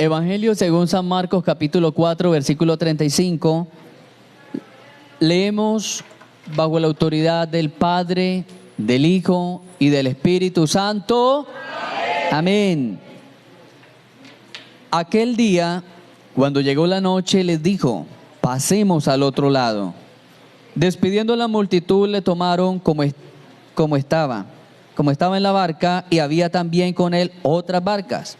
Evangelio según San Marcos, capítulo 4, versículo 35. Leemos bajo la autoridad del Padre, del Hijo y del Espíritu Santo. Amén. Aquel día, cuando llegó la noche, les dijo: pasemos al otro lado. Despidiendo a la multitud, le tomaron como estaba en la barca, y había también con él otras barcas.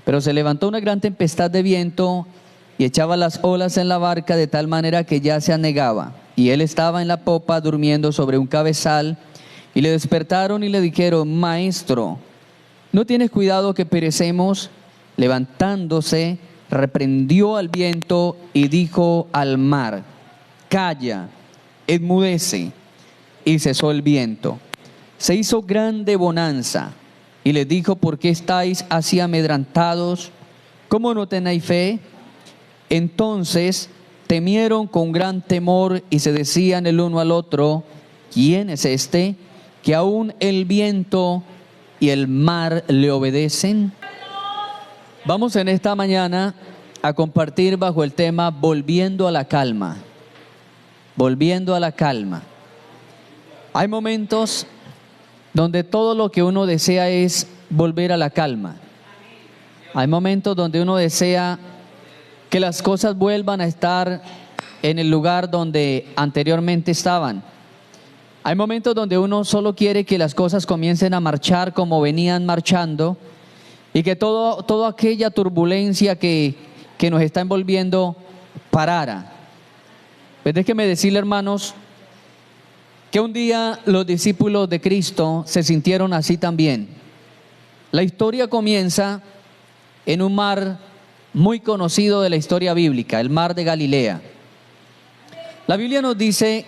Pero se levantó una gran tempestad de viento y echaba las olas en la barca de tal manera que ya se anegaba. Y él estaba en la popa durmiendo sobre un cabezal, y le despertaron y le dijeron: Maestro, ¿no tienes cuidado que perecemos? Levantándose, reprendió al viento y dijo al mar: Calla, enmudece. Y cesó el viento. Se hizo grande bonanza. Y les dijo: ¿por qué estáis así amedrentados? ¿Cómo no tenéis fe? Entonces temieron con gran temor y se decían el uno al otro: ¿quién es este, que aún el viento y el mar le obedecen? Vamos en esta mañana a compartir bajo el tema volviendo a la calma. Volviendo a la calma. Hay momentos donde todo lo que uno desea es volver a la calma. Hay momentos donde uno desea que las cosas vuelvan a estar en el lugar donde anteriormente estaban. Hay momentos donde uno solo quiere que las cosas comiencen a marchar como venían marchando, y que toda aquella turbulencia que nos está envolviendo parara. Pues déjeme decirle, hermanos, que un día los discípulos de Cristo se sintieron así también. La historia comienza en un mar muy conocido de la historia bíblica, el mar de Galilea. La Biblia nos dice,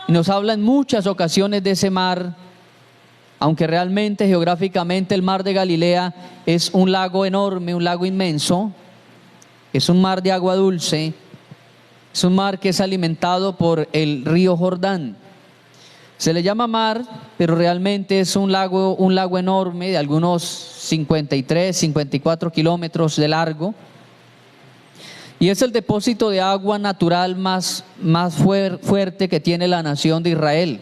nos habla en muchas ocasiones de ese mar, aunque realmente geográficamente el mar de Galilea es un lago enorme, un lago inmenso, es un mar de agua dulce, es un mar que es alimentado por el río Jordán. Se le llama mar, pero realmente es un lago enorme de algunos 53, 54 kilómetros de largo. Y es el depósito de agua natural más fuerte que tiene la nación de Israel.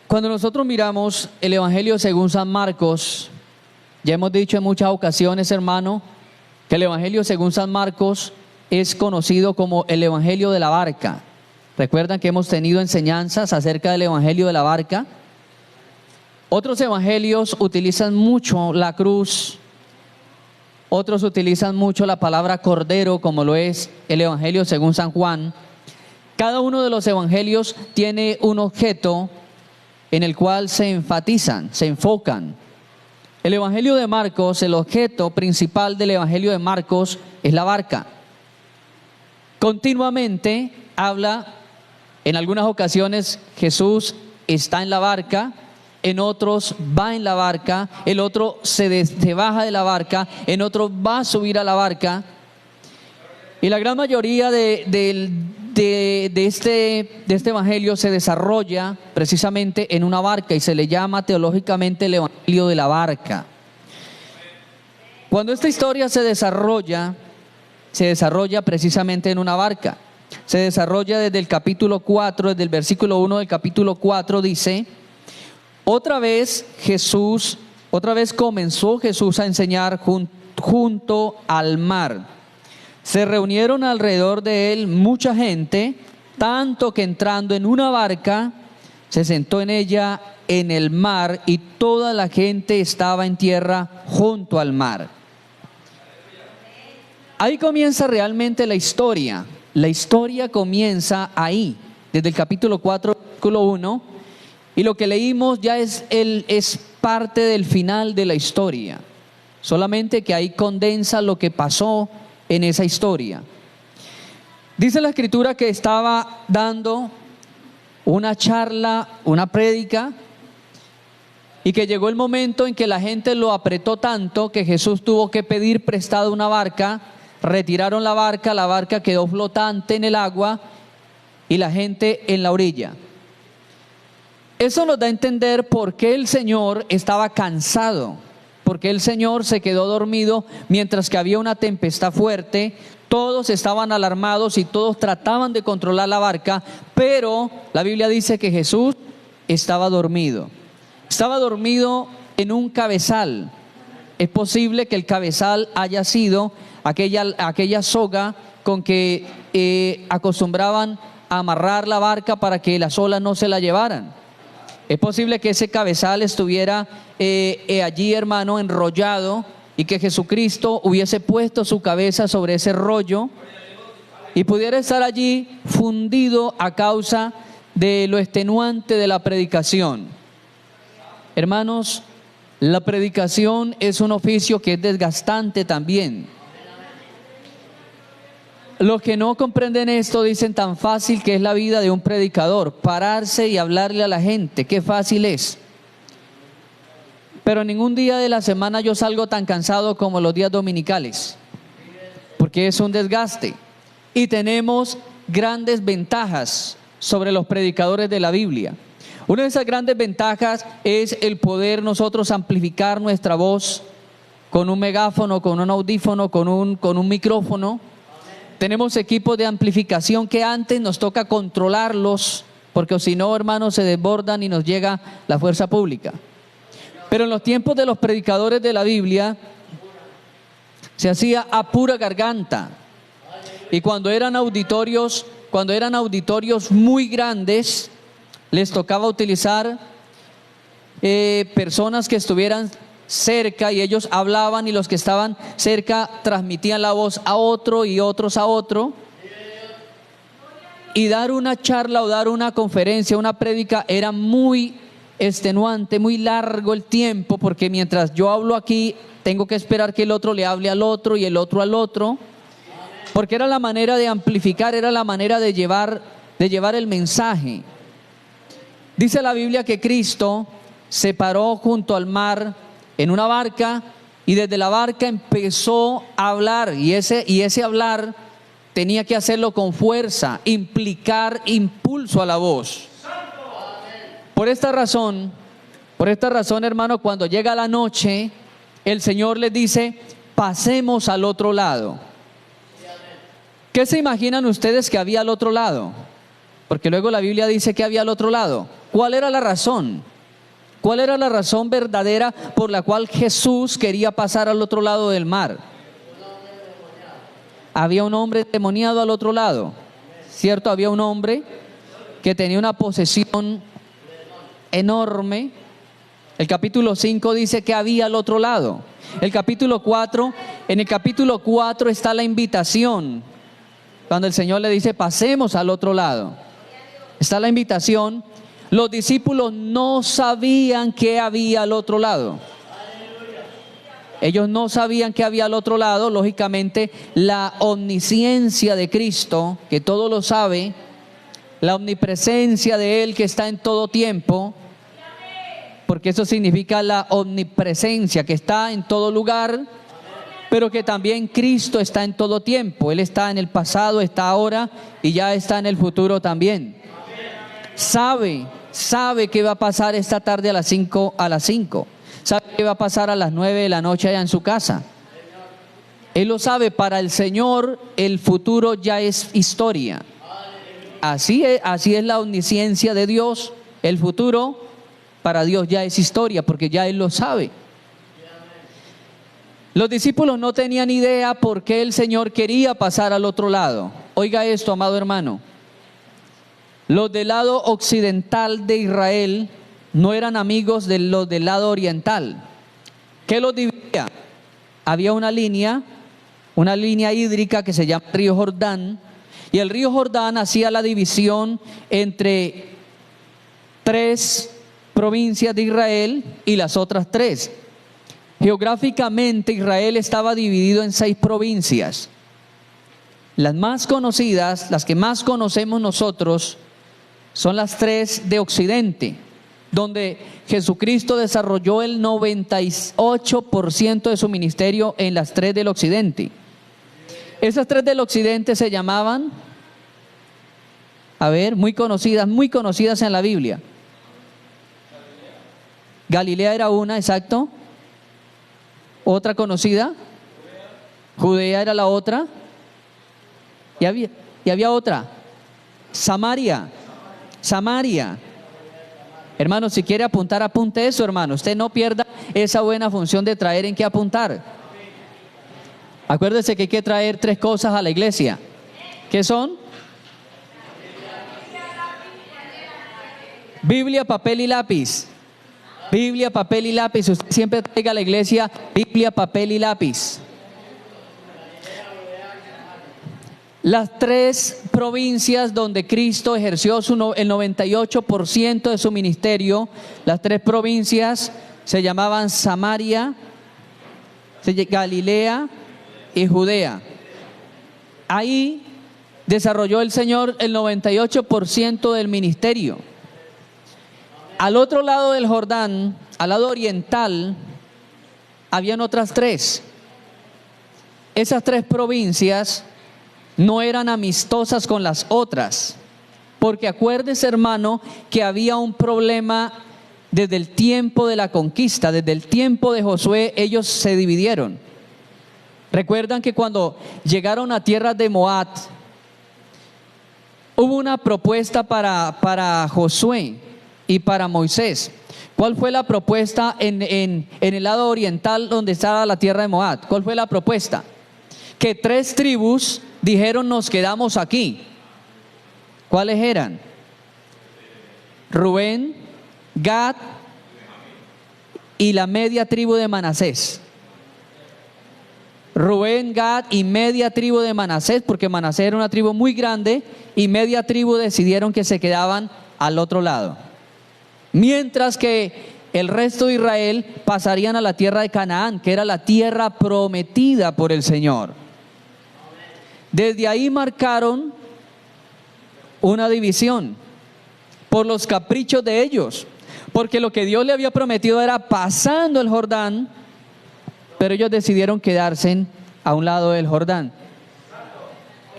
Cuando nosotros miramos el Evangelio según San Marcos, ya hemos dicho en muchas ocasiones, hermano, que el Evangelio según San Marcos es conocido como el Evangelio de la barca. ¿Recuerdan que hemos tenido enseñanzas acerca del Evangelio de la barca? Otros evangelios utilizan mucho la cruz, otros utilizan mucho la palabra cordero, como lo es el Evangelio según San Juan. Cada uno de los evangelios tiene un objeto en el cual se enfatizan, se enfocan. El Evangelio de Marcos, el objeto principal del Evangelio de Marcos es la barca. Continuamente habla. En algunas ocasiones Jesús está en la barca, en otros va en la barca, el otro se baja de la barca, en otros va a subir a la barca. Y la gran mayoría de este evangelio se desarrolla precisamente en una barca y se le llama teológicamente el Evangelio de la barca. Cuando esta historia se desarrolla precisamente en una barca. Se desarrolla desde el capítulo 4, desde el versículo 1 del capítulo 4, dice: otra vez comenzó Jesús a enseñar junto al mar. Se reunieron alrededor de él mucha gente, tanto que entrando en una barca, se sentó en ella en el mar, y toda la gente estaba en tierra junto al mar. Ahí comienza realmente la historia. La historia comienza ahí, desde el capítulo 4, versículo 1, y lo que leímos ya es parte del final de la historia, solamente que ahí condensa lo que pasó en esa historia. Dice la Escritura que estaba dando una charla, una prédica, y que llegó el momento en que la gente lo apretó tanto que Jesús tuvo que pedir prestado una barca. Retiraron la barca quedó flotante en el agua y la gente en la orilla. Eso nos da a entender por qué el Señor estaba cansado. porque el Señor se quedó dormido mientras que había una tempestad fuerte. Todos estaban alarmados y todos trataban de controlar la barca, pero la Biblia dice que Jesús estaba dormido. Estaba dormido en un cabezal. Es posible que el cabezal haya sido aquella soga con que acostumbraban a amarrar la barca para que las olas no se la llevaran. Es posible que ese cabezal estuviera allí, hermano, enrollado, y que Jesucristo hubiese puesto su cabeza sobre ese rollo y pudiera estar allí fundido a causa de lo extenuante de la predicación. Hermanos, la predicación es un oficio que es desgastante también. Los que no comprenden esto dicen tan fácil que es la vida de un predicador, pararse y hablarle a la gente, qué fácil es. Pero ningún día de la semana yo salgo tan cansado como los días dominicales, porque es un desgaste. Y tenemos grandes ventajas sobre los predicadores de la Biblia. Una de esas grandes ventajas es el poder nosotros amplificar nuestra voz con un megáfono, con un audífono, con un micrófono. Tenemos equipos de amplificación que antes nos toca controlarlos, porque si no, hermanos, se desbordan y nos llega la fuerza pública. Pero en los tiempos de los predicadores de la Biblia se hacía a pura garganta. Y cuando eran auditorios muy grandes, les tocaba utilizar personas que estuvieran cerca, y ellos hablaban, y los que estaban cerca transmitían la voz a otro y otros a otro. Y dar una charla o dar una conferencia, una prédica, era muy extenuante, muy largo el tiempo, porque mientras yo hablo aquí tengo que esperar que el otro le hable al otro y el otro al otro, porque era la manera de amplificar, era la manera de llevar el mensaje. Dice la Biblia que Cristo se paró junto al mar en una barca, y desde la barca empezó a hablar, y ese hablar tenía que hacerlo con fuerza, implicar impulso a la voz. Por esta razón, hermano, cuando llega la noche, el Señor les dice: pasemos al otro lado. ¿Qué se imaginan ustedes que había al otro lado? Porque luego la Biblia dice que había al otro lado. ¿Cuál era la razón? ¿Cuál era la razón verdadera por la cual Jesús quería pasar al otro lado del mar? Había un hombre endemoniado al otro lado, ¿cierto? Había un hombre que tenía una posesión enorme. El capítulo 5 dice que había al otro lado. En el capítulo 4 está la invitación. Cuando el Señor le dice: pasemos al otro lado, está la invitación. Los discípulos no sabían que había al otro lado. Ellos no sabían que había al otro lado. Lógicamente, la omnisciencia de Cristo, que todo lo sabe, la omnipresencia de Él, que está en todo tiempo, porque eso significa la omnipresencia, que está en todo lugar, pero que también Cristo está en todo tiempo. Él está en el pasado, está ahora y ya está en el futuro también. Sabe qué va a pasar esta tarde a las 5. Sabe qué va a pasar a las 9 de la noche allá en su casa. Él lo sabe. Para el Señor el futuro ya es historia. Así es la omnisciencia de Dios. El futuro para Dios ya es historia, porque ya Él lo sabe. Los discípulos no tenían idea por qué el Señor quería pasar al otro lado. Oiga esto, amado hermano. Los del lado occidental de Israel no eran amigos de los del lado oriental. ¿Qué los dividía? Había una línea hídrica que se llama Río Jordán, y el río Jordán hacía la división entre 3 provincias de Israel y las otras 3. Geográficamente Israel estaba dividido en 6 provincias. Las más conocidas, las que más conocemos nosotros, son las 3 de Occidente, donde Jesucristo desarrolló el 98% de su ministerio en las 3 del Occidente. Esas 3 del Occidente se llamaban, muy conocidas en la Biblia. Galilea era una, exacto. otra conocida. Judea era la otra. Y había otra. Samaria. Samaria. Hermano, si quiere apuntar, apunte eso, hermano. Usted no pierda esa buena función de traer en qué apuntar. Acuérdese que hay que traer 3 cosas a la iglesia. ¿Qué son? Biblia, papel y lápiz. Biblia, papel y lápiz. Usted siempre traiga a la iglesia Biblia, papel y lápiz. Las 3 provincias donde Cristo ejerció el 98% de su ministerio, las 3 provincias se llamaban Samaria, Galilea y Judea. Ahí desarrolló el Señor el 98% del ministerio. Al otro lado del Jordán, al lado oriental, habían otras 3. Esas 3 provincias no eran amistosas con las otras, porque acuérdese, hermano, que había un problema desde el tiempo de la conquista, desde el tiempo de Josué. Ellos se dividieron. Recuerdan que cuando llegaron a tierras de Moab, hubo una propuesta para Josué y para Moisés. ¿Cuál fue la propuesta en el lado oriental donde estaba la tierra de Moab? ¿Cuál fue la propuesta? Que 3 tribus dijeron: nos quedamos aquí. ¿Cuáles eran? Rubén, Gad y la media tribu de Manasés. Rubén, Gad y media tribu de Manasés, porque Manasés era una tribu muy grande, y media tribu decidieron que se quedaban al otro lado. Mientras que el resto de Israel pasarían a la tierra de Canaán, que era la tierra prometida por el Señor. Desde ahí marcaron una división por los caprichos de ellos, porque lo que Dios le había prometido era pasando el Jordán, pero ellos decidieron quedarse a un lado del Jordán.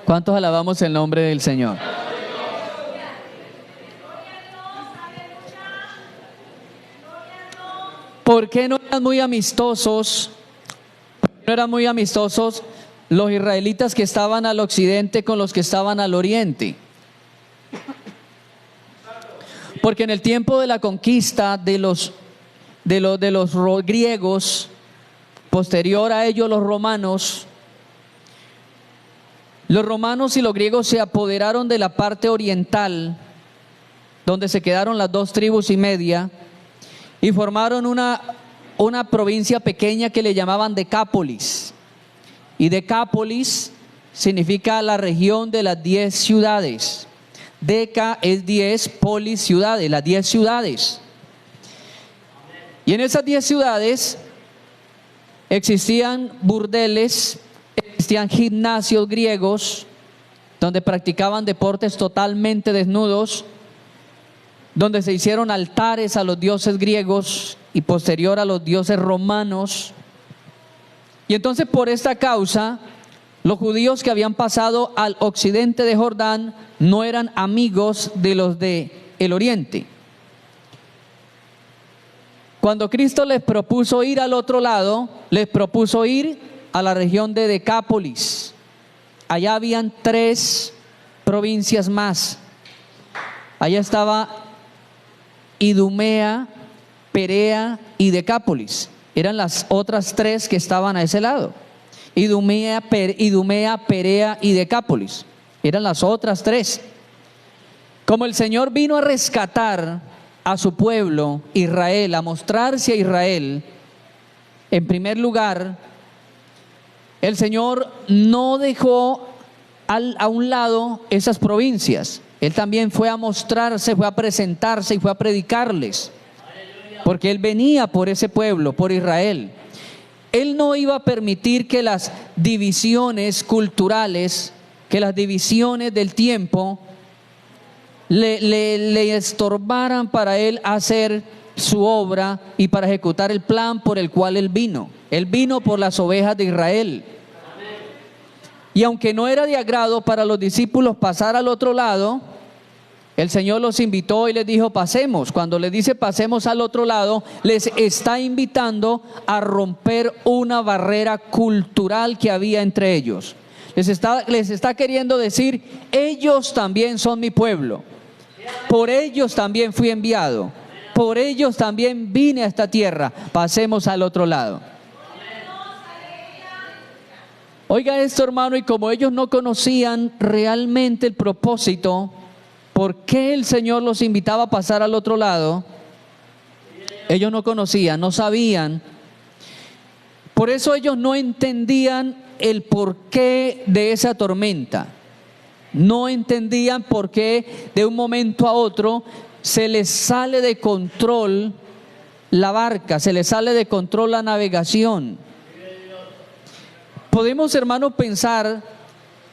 ¿Cuántos alabamos el nombre del Señor? ¿Por qué no eran muy amistosos? No eran muy amistosos los israelitas que estaban al occidente con los que estaban al oriente. Porque en el tiempo de la conquista de los griegos, posterior a ello los romanos y los griegos se apoderaron de la parte oriental, donde se quedaron las 2 tribus y media, y formaron una provincia pequeña que le llamaban Decápolis. Y Decápolis significa la región de las 10 ciudades. Deca es 10, polis ciudades, las 10 ciudades. Y en esas 10 ciudades existían burdeles, existían gimnasios griegos donde practicaban deportes totalmente desnudos, donde se hicieron altares a los dioses griegos y posterior a los dioses romanos. Y entonces, por esta causa, los judíos que habían pasado al occidente de Jordán no eran amigos de los del oriente. Cuando Cristo les propuso ir al otro lado, les propuso ir a la región de Decápolis. Allá habían 3 provincias más. Allá estaba Idumea, Perea y Decápolis. Eran las otras 3 que estaban a ese lado. Idumea, Perea y Decápolis. Eran las otras 3. Como el Señor vino a rescatar a su pueblo Israel, a mostrarse a Israel, en primer lugar, el Señor no dejó a un lado esas provincias. Él también fue a mostrarse, fue a presentarse y fue a predicarles, porque Él venía por ese pueblo, por Israel. Él no iba a permitir que las divisiones culturales, que las divisiones del tiempo le estorbaran para Él hacer su obra y para ejecutar el plan por el cual Él vino. Él vino por las ovejas de Israel. Y aunque no era de agrado para los discípulos pasar al otro lado, El Señor los invitó y les dijo, pasemos. Cuando les dice pasemos al otro lado, les está invitando a romper una barrera cultural que había entre ellos. Les está queriendo decir, ellos también son mi pueblo. Por ellos también fui enviado. Por ellos también vine a esta tierra. Pasemos al otro lado. Oiga esto, hermano, y como ellos no conocían realmente el propósito, ¿por qué el Señor los invitaba a pasar al otro lado? Ellos no conocían, no sabían. Por eso ellos no entendían el porqué de esa tormenta. No entendían por qué de un momento a otro se les sale de control la barca, se les sale de control la navegación. Podemos, hermanos, pensar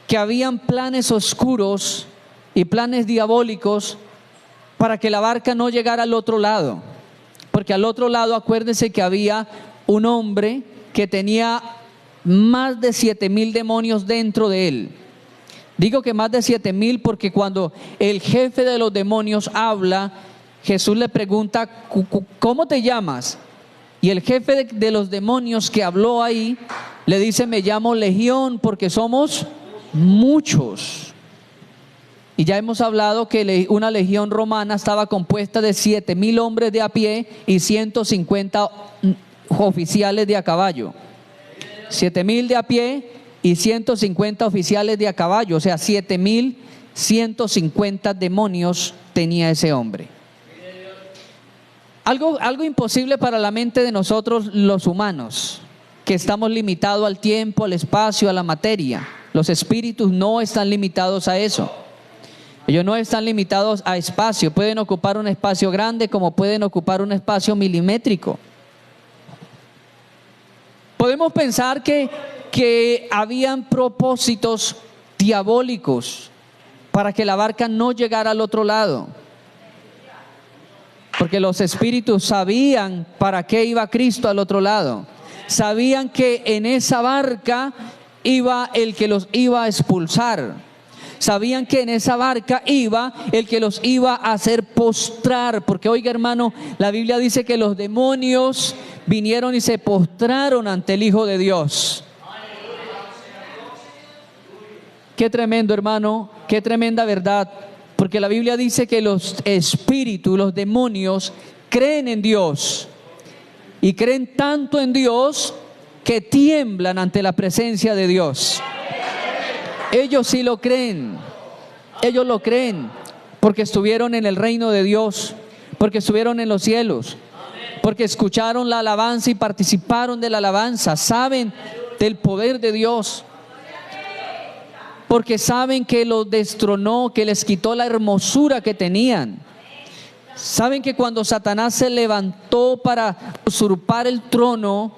que habían planes oscuros y planes diabólicos para que la barca no llegara al otro lado. Porque al otro lado, acuérdense que había un hombre que tenía más de 7,000 demonios dentro de él. Digo que más de 7,000 porque cuando el jefe de los demonios habla, Jesús le pregunta, ¿cómo te llamas? Y el jefe de los demonios que habló ahí le dice, me llamo Legión porque somos muchos. Y ya hemos hablado que una legión romana estaba compuesta de 7,000 hombres de a pie y 150 oficiales de a caballo. 7,000 de a pie y 150 oficiales de a caballo. O sea, 7,150 demonios tenía ese hombre. Algo imposible para la mente de nosotros los humanos, que estamos limitados al tiempo, al espacio, a la materia. Los espíritus no están limitados a eso. Ellos no están limitados a espacio. Pueden ocupar un espacio grande como pueden ocupar un espacio milimétrico. Podemos pensar que habían propósitos diabólicos para que la barca no llegara al otro lado. Porque los espíritus sabían para qué iba Cristo al otro lado. Sabían que en esa barca iba el que los iba a expulsar. Sabían que en esa barca iba el que los iba a hacer postrar. Porque oiga, hermano, la Biblia dice que los demonios vinieron y se postraron ante el Hijo de Dios. Qué tremendo, hermano, qué tremenda verdad. Porque la Biblia dice que los espíritus, los demonios, creen en Dios. Y creen tanto en Dios que tiemblan ante la presencia de Dios. Ellos sí lo creen. Ellos lo creen. Porque estuvieron en el reino de Dios. Porque estuvieron en los cielos. Porque escucharon la alabanza y participaron de la alabanza. Saben del poder de Dios. Porque saben que los destronó, que les quitó la hermosura que tenían. Saben que cuando Satanás se levantó para usurpar el trono,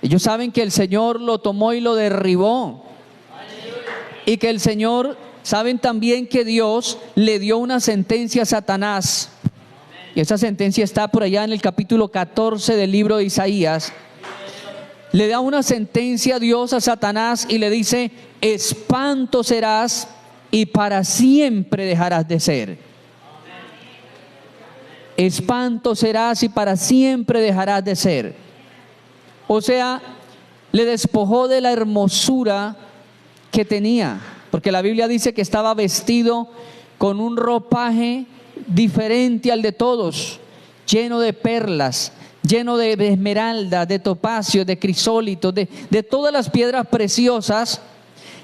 ellos saben que el Señor lo tomó y lo derribó. Y que el Señor, saben también que Dios le dio una sentencia a Satanás. Y esa sentencia está por allá en el capítulo 14 del libro de Isaías. Le da una sentencia a Dios a Satanás y le dice, espanto serás y para siempre dejarás de ser. Espanto serás y para siempre dejarás de ser. O sea, le despojó de la hermosura que tenía, porque la Biblia dice que estaba vestido con un ropaje diferente al de todos, lleno de perlas, lleno de esmeralda, de topacio, de crisólito, de todas las piedras preciosas.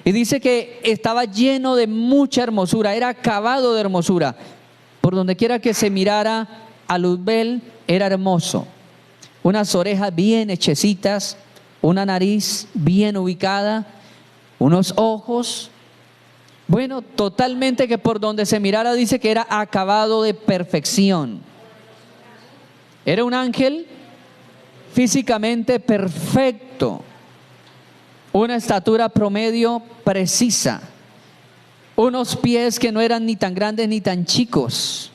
Y dice que estaba lleno de mucha hermosura, era acabado de hermosura. Por donde quiera que se mirara a Luzbel, era hermoso. Unas orejas bien hechecitas, una nariz bien ubicada, unos ojos, bueno, totalmente que por donde se mirara dice que era acabado de perfección. Era un ángel físicamente perfecto, una estatura promedio precisa, unos pies que no eran ni tan grandes ni tan chicos,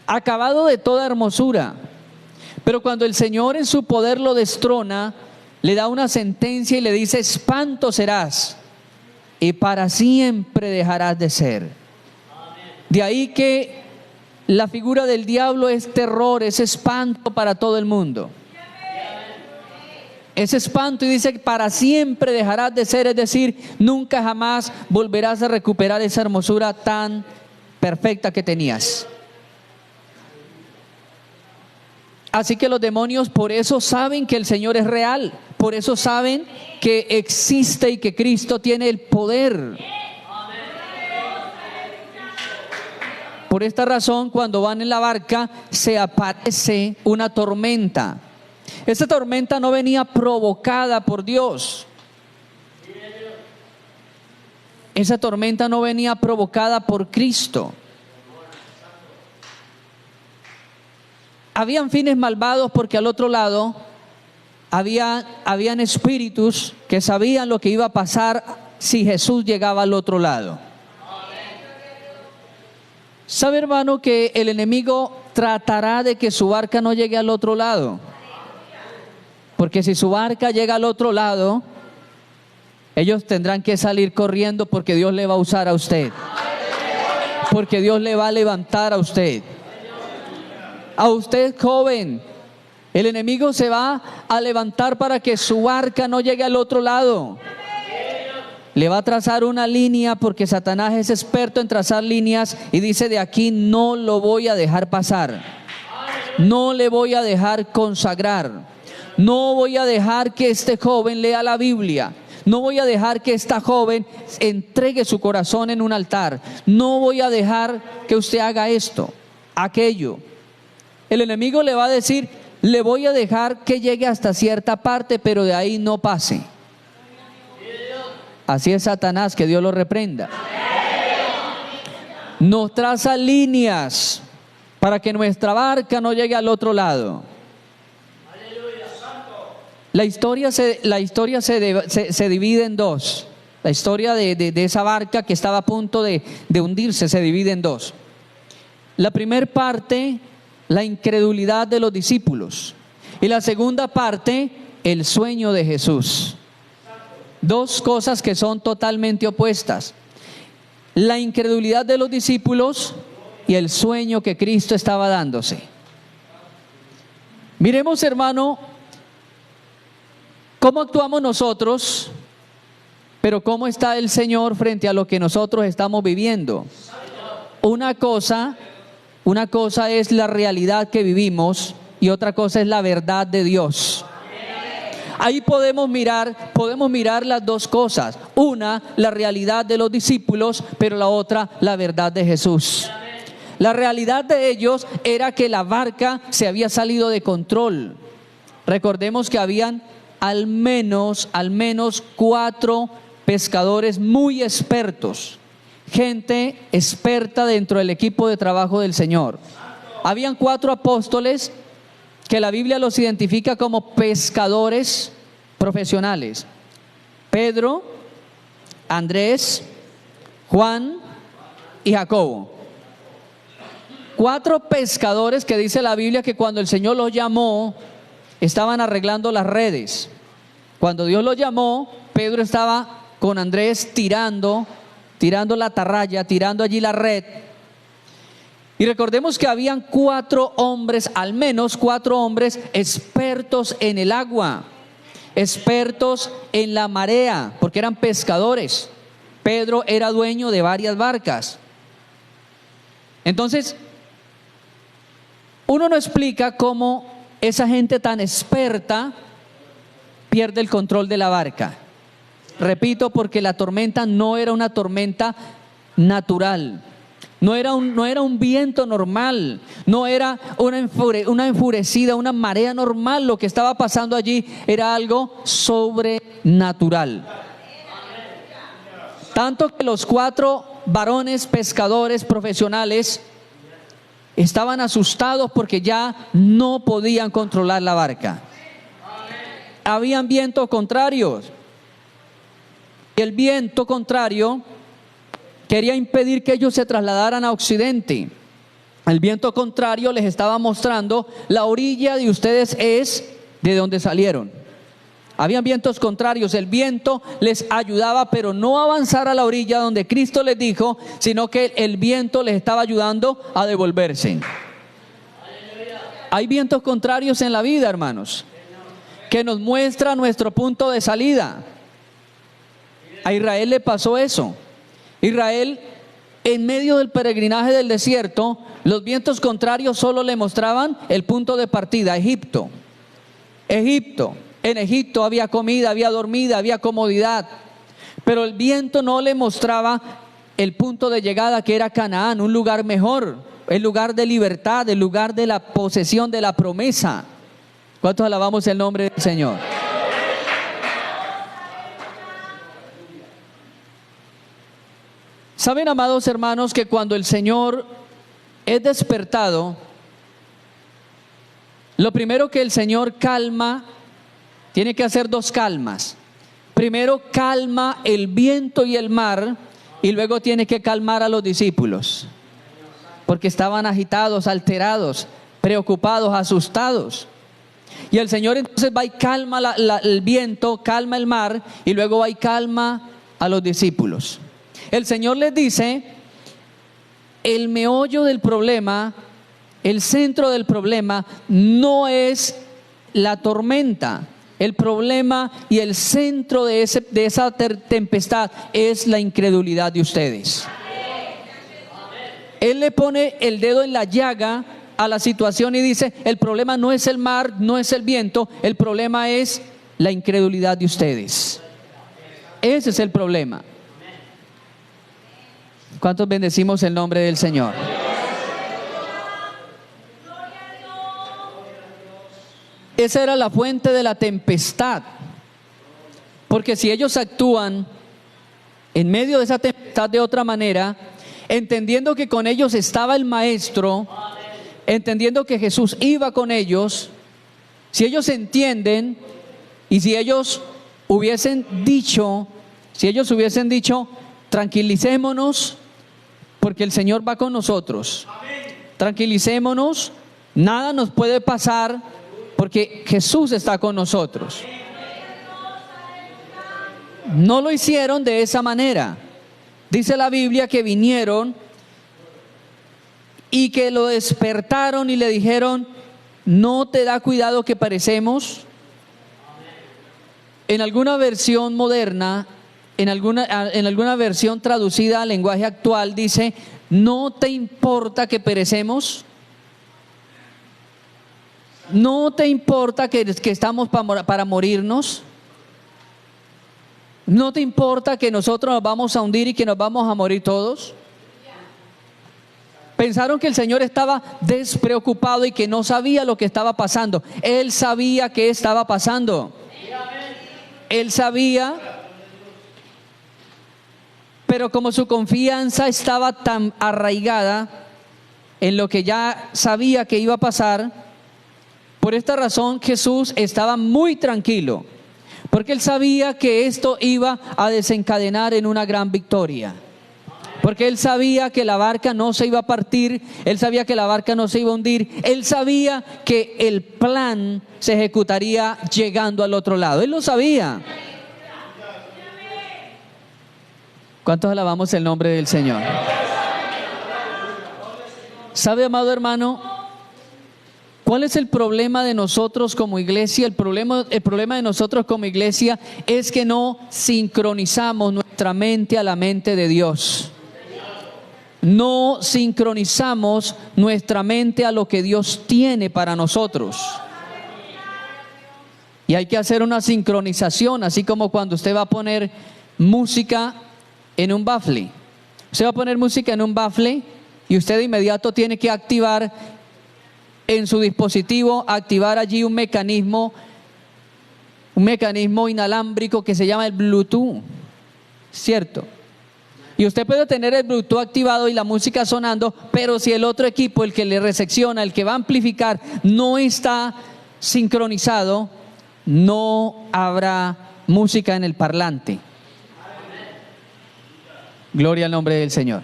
acabado de toda hermosura. Pero cuando el Señor en su poder lo destrona, le da una sentencia y le dice, espanto serás y para siempre dejarás de ser. De ahí que la figura del diablo es terror, es espanto para todo el mundo. Es espanto, y dice que para siempre dejarás de ser, es decir, nunca jamás volverás a recuperar esa hermosura tan perfecta que tenías. Así que los demonios por eso saben que el Señor es real, por eso saben que existe y que Cristo tiene el poder. Por esta razón, cuando van en la barca, se aparece una tormenta. Esta tormenta no venía provocada por Dios. Esa tormenta no venía provocada por Cristo. Habían fines malvados porque al otro lado habían espíritus que sabían lo que iba a pasar si Jesús llegaba al otro lado. ¿Sabe, hermano, que el enemigo tratará de que su barca no llegue al otro lado? Porque si su barca llega al otro lado, ellos tendrán que salir corriendo porque Dios le va a usar a usted. Porque Dios le va a levantar a usted. A usted, joven, el enemigo se va a levantar para que su barca no llegue al otro lado. Le va a trazar una línea porque Satanás es experto en trazar líneas y dice: de aquí no lo voy a dejar pasar. No le voy a dejar consagrar. No voy a dejar que este joven lea la Biblia. No voy a dejar que esta joven entregue su corazón en un altar. No voy a dejar que usted haga esto, aquello. El enemigo le va a decir: le voy a dejar que llegue hasta cierta parte, pero de ahí no pase. Así es Satanás, que Dios lo reprenda. Nos traza líneas para que nuestra barca no llegue al otro lado. La historia se divide en dos. La historia de esa barca que estaba a punto de hundirse se divide en dos. La primera parte, la incredulidad de los discípulos, y la segunda parte, el sueño de Jesús. Dos cosas que son totalmente opuestas: la incredulidad de los discípulos y el sueño que Cristo estaba dándose. Miremos, hermano, cómo actuamos nosotros, pero cómo está el Señor frente a lo que nosotros estamos viviendo. Una cosa es la realidad que vivimos y otra cosa es la verdad de Dios. Ahí podemos mirar las dos cosas. Una, la realidad de los discípulos, pero la otra, la verdad de Jesús. La realidad de ellos era que la barca se había salido de control. Recordemos que habían al menos 4 pescadores muy expertos. Gente experta dentro del equipo de trabajo del Señor. Habían 4 apóstoles que la Biblia los identifica como pescadores profesionales: Pedro, Andrés, Juan y Jacobo. 4 pescadores que dice la Biblia que cuando el Señor los llamó, estaban arreglando las redes. Cuando Dios los llamó, Pedro estaba con Andrés tirando la atarraya, tirando allí la red. Y recordemos que habían 4 hombres, al menos 4 hombres expertos en el agua, expertos en la marea, porque eran pescadores. Pedro era dueño de varias barcas. Entonces, uno no explica cómo esa gente tan experta pierde el control de la barca. Repito, porque la tormenta no era una tormenta natural. No era un viento normal, no era una enfurecida, una marea normal. Lo que estaba pasando allí era algo sobrenatural. Tanto que los 4 varones pescadores profesionales estaban asustados porque ya no podían controlar la barca. Habían vientos contrarios. Y el viento contrario quería impedir que ellos se trasladaran a occidente. El viento contrario les estaba mostrando: la orilla de ustedes es de donde salieron. Habían vientos contrarios, el viento les ayudaba, pero no a avanzar a la orilla donde Cristo les dijo, sino que el viento les estaba ayudando a devolverse. Hay vientos contrarios en la vida, hermanos, que nos muestra nuestro punto de salida. A Israel le pasó eso. Israel, en medio del peregrinaje del desierto, los vientos contrarios solo le mostraban el punto de partida, Egipto. En Egipto había comida, había dormida, había comodidad, pero el viento no le mostraba el punto de llegada, que era Canaán, un lugar mejor, el lugar de libertad, el lugar de la posesión de la promesa. ¿Cuántos alabamos el nombre del Señor? Saben, amados hermanos, que cuando el Señor es despertado, lo primero que el Señor calma, tiene que hacer dos calmas. Primero calma el viento y el mar, y luego tiene que calmar a los discípulos, porque estaban agitados, alterados, preocupados, asustados. Y el Señor entonces va y calma el viento, calma el mar, y luego va y calma a los discípulos. El Señor les dice, el meollo del problema, el centro del problema no es la tormenta. El problema y el centro de esa tempestad es la incredulidad de ustedes. Él le pone el dedo en la llaga a la situación y dice, el problema no es el mar, no es el viento, el problema es la incredulidad de ustedes. Ese es el problema. ¿Cuántos bendecimos el nombre del Señor? Esa era la fuente de la tempestad. Porque si ellos actúan en medio de esa tempestad de otra manera, entendiendo que con ellos estaba el Maestro, entendiendo que Jesús iba con ellos, si ellos entienden y si ellos hubiesen dicho, tranquilicémonos porque el Señor va con nosotros. Tranquilicémonos, nada nos puede pasar porque Jesús está con nosotros. No lo hicieron de esa manera. Dice la Biblia que vinieron y que lo despertaron y le dijeron, ¿no te da cuidado que perecemos? En alguna versión moderna, en alguna versión traducida al lenguaje actual dice, ¿no te importa que perecemos? ¿No te importa que estamos para morirnos? ¿No te importa que nosotros nos vamos a hundir y que nos vamos a morir todos? Pensaron que el Señor estaba despreocupado y que no sabía lo que estaba pasando. Él sabía qué estaba pasando. Él sabía, pero como su confianza estaba tan arraigada en lo que ya sabía que iba a pasar, por esta razón Jesús estaba muy tranquilo, porque él sabía que esto iba a desencadenar en una gran victoria. Porque él sabía que la barca no se iba a partir, él sabía que la barca no se iba a hundir, él sabía que el plan se ejecutaría llegando al otro lado, él lo sabía. ¿Cuántos alabamos el nombre del Señor? ¿Sabe, amado hermano, cuál es el problema de nosotros como iglesia? El problema de nosotros como iglesia es que no sincronizamos nuestra mente a la mente de Dios. No sincronizamos nuestra mente a lo que Dios tiene para nosotros. Y hay que hacer una sincronización, así como cuando usted va a poner música en un bafle. Usted va a poner música en un bafle y usted de inmediato tiene que activar en su dispositivo, activar allí un mecanismo inalámbrico que se llama el Bluetooth, ¿cierto? Y usted puede tener el Bluetooth activado y la música sonando, pero si el otro equipo, el que le recepciona, el que va a amplificar, no está sincronizado, no habrá música en el parlante. Gloria al nombre del Señor.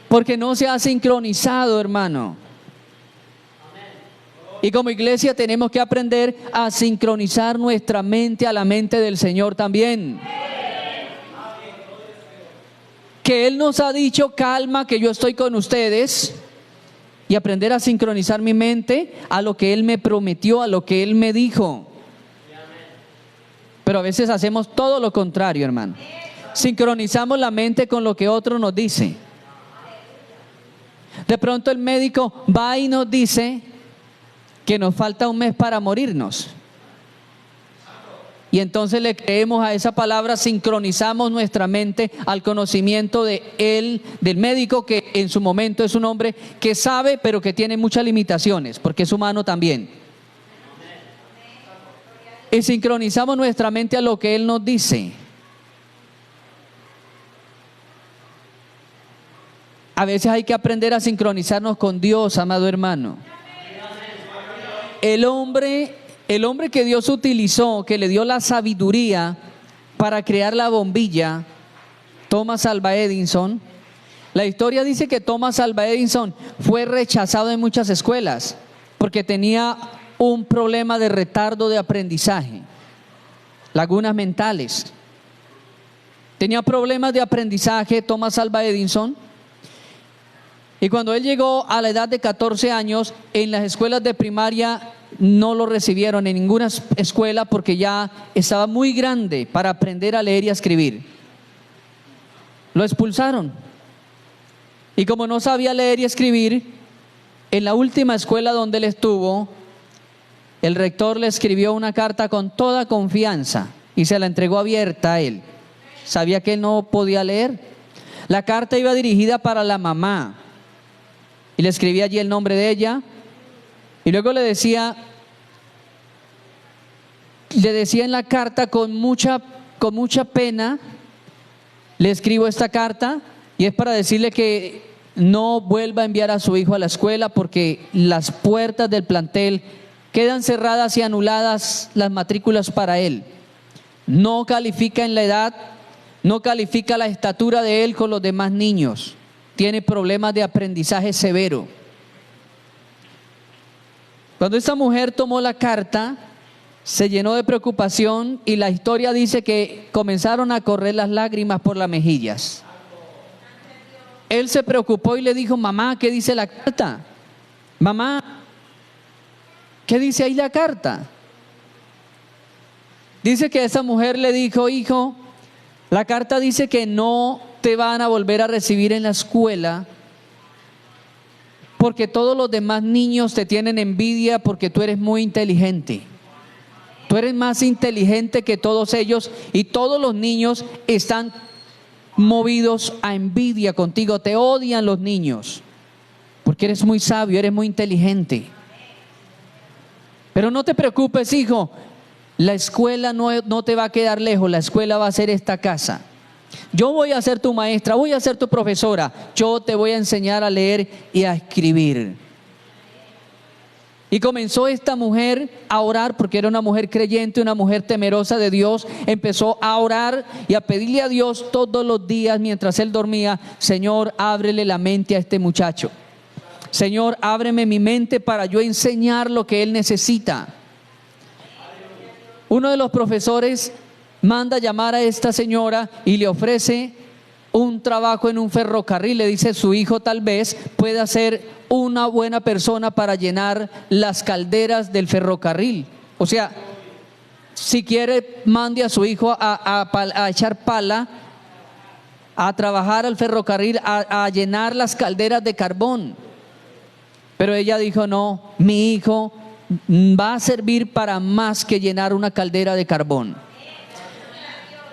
Porque no se ha sincronizado, hermano. Y como iglesia tenemos que aprender a sincronizar nuestra mente a la mente del Señor también. Que Él nos ha dicho, calma, que yo estoy con ustedes. Y aprender a sincronizar mi mente a lo que Él me prometió, a lo que Él me dijo. Pero a veces hacemos todo lo contrario, hermano. Sincronizamos la mente con lo que otro nos dice. De pronto el médico va y nos dice que nos falta un mes para morirnos. Y entonces le creemos a esa palabra, sincronizamos nuestra mente al conocimiento de él, del médico, que en su momento es un hombre que sabe, pero que tiene muchas limitaciones, porque es humano también. Y sincronizamos nuestra mente a lo que él nos dice. A veces hay que aprender a sincronizarnos con Dios, amado hermano. El hombre que Dios utilizó, que le dio la sabiduría para crear la bombilla, Thomas Alva Edison. La historia dice que Thomas Alva Edison fue rechazado en muchas escuelas porque tenía un problema de retardo de aprendizaje, lagunas mentales. Tenía problemas de aprendizaje Thomas Alva Edison. Y cuando él llegó a la edad de 14 años, en las escuelas de primaria no lo recibieron en ninguna escuela porque ya estaba muy grande para aprender a leer y a escribir. Lo expulsaron. Y como no sabía leer y escribir, en la última escuela donde él estuvo, el rector le escribió una carta con toda confianza y se la entregó abierta a él. Sabía que él no podía leer. La carta iba dirigida para la mamá. Y le escribía allí el nombre de ella. Y luego le decía en la carta con mucha pena, le escribo esta carta y es para decirle que no vuelva a enviar a su hijo a la escuela porque las puertas del plantel quedan cerradas y anuladas las matrículas para él. No califica en la edad, no califica la estatura de él con los demás niños. Tiene problemas de aprendizaje severo. Cuando esta mujer tomó la carta, se llenó de preocupación y la historia dice que comenzaron a correr las lágrimas por las mejillas. Él se preocupó y le dijo, mamá, ¿qué dice la carta? Mamá, ¿qué dice ahí la carta? Dice que esa mujer le dijo, hijo, la carta dice que no te van a volver a recibir en la escuela porque todos los demás niños te tienen envidia porque tú eres muy inteligente. Tú eres más inteligente que todos ellos y todos los niños están movidos a envidia contigo. Te odian los niños porque eres muy sabio, eres muy inteligente. Pero no te preocupes, hijo, la escuela no te va a quedar lejos, la escuela va a ser esta casa. Yo voy a ser tu maestra, voy a ser tu profesora, yo te voy a enseñar a leer y a escribir. Y comenzó esta mujer a orar porque era una mujer creyente, una mujer temerosa de Dios. Empezó a orar y a pedirle a Dios todos los días mientras él dormía, Señor, ábrele la mente a este muchacho. Señor, ábreme mi mente para yo enseñar lo que él necesita. Uno de los profesores manda llamar a esta señora y le ofrece un trabajo en un ferrocarril. Le dice, su hijo tal vez pueda ser una buena persona para llenar las calderas del ferrocarril. O sea, si quiere, mande a su hijo a echar pala, a trabajar al ferrocarril, a llenar las calderas de carbón. Pero ella dijo, no, mi hijo va a servir para más que llenar una caldera de carbón.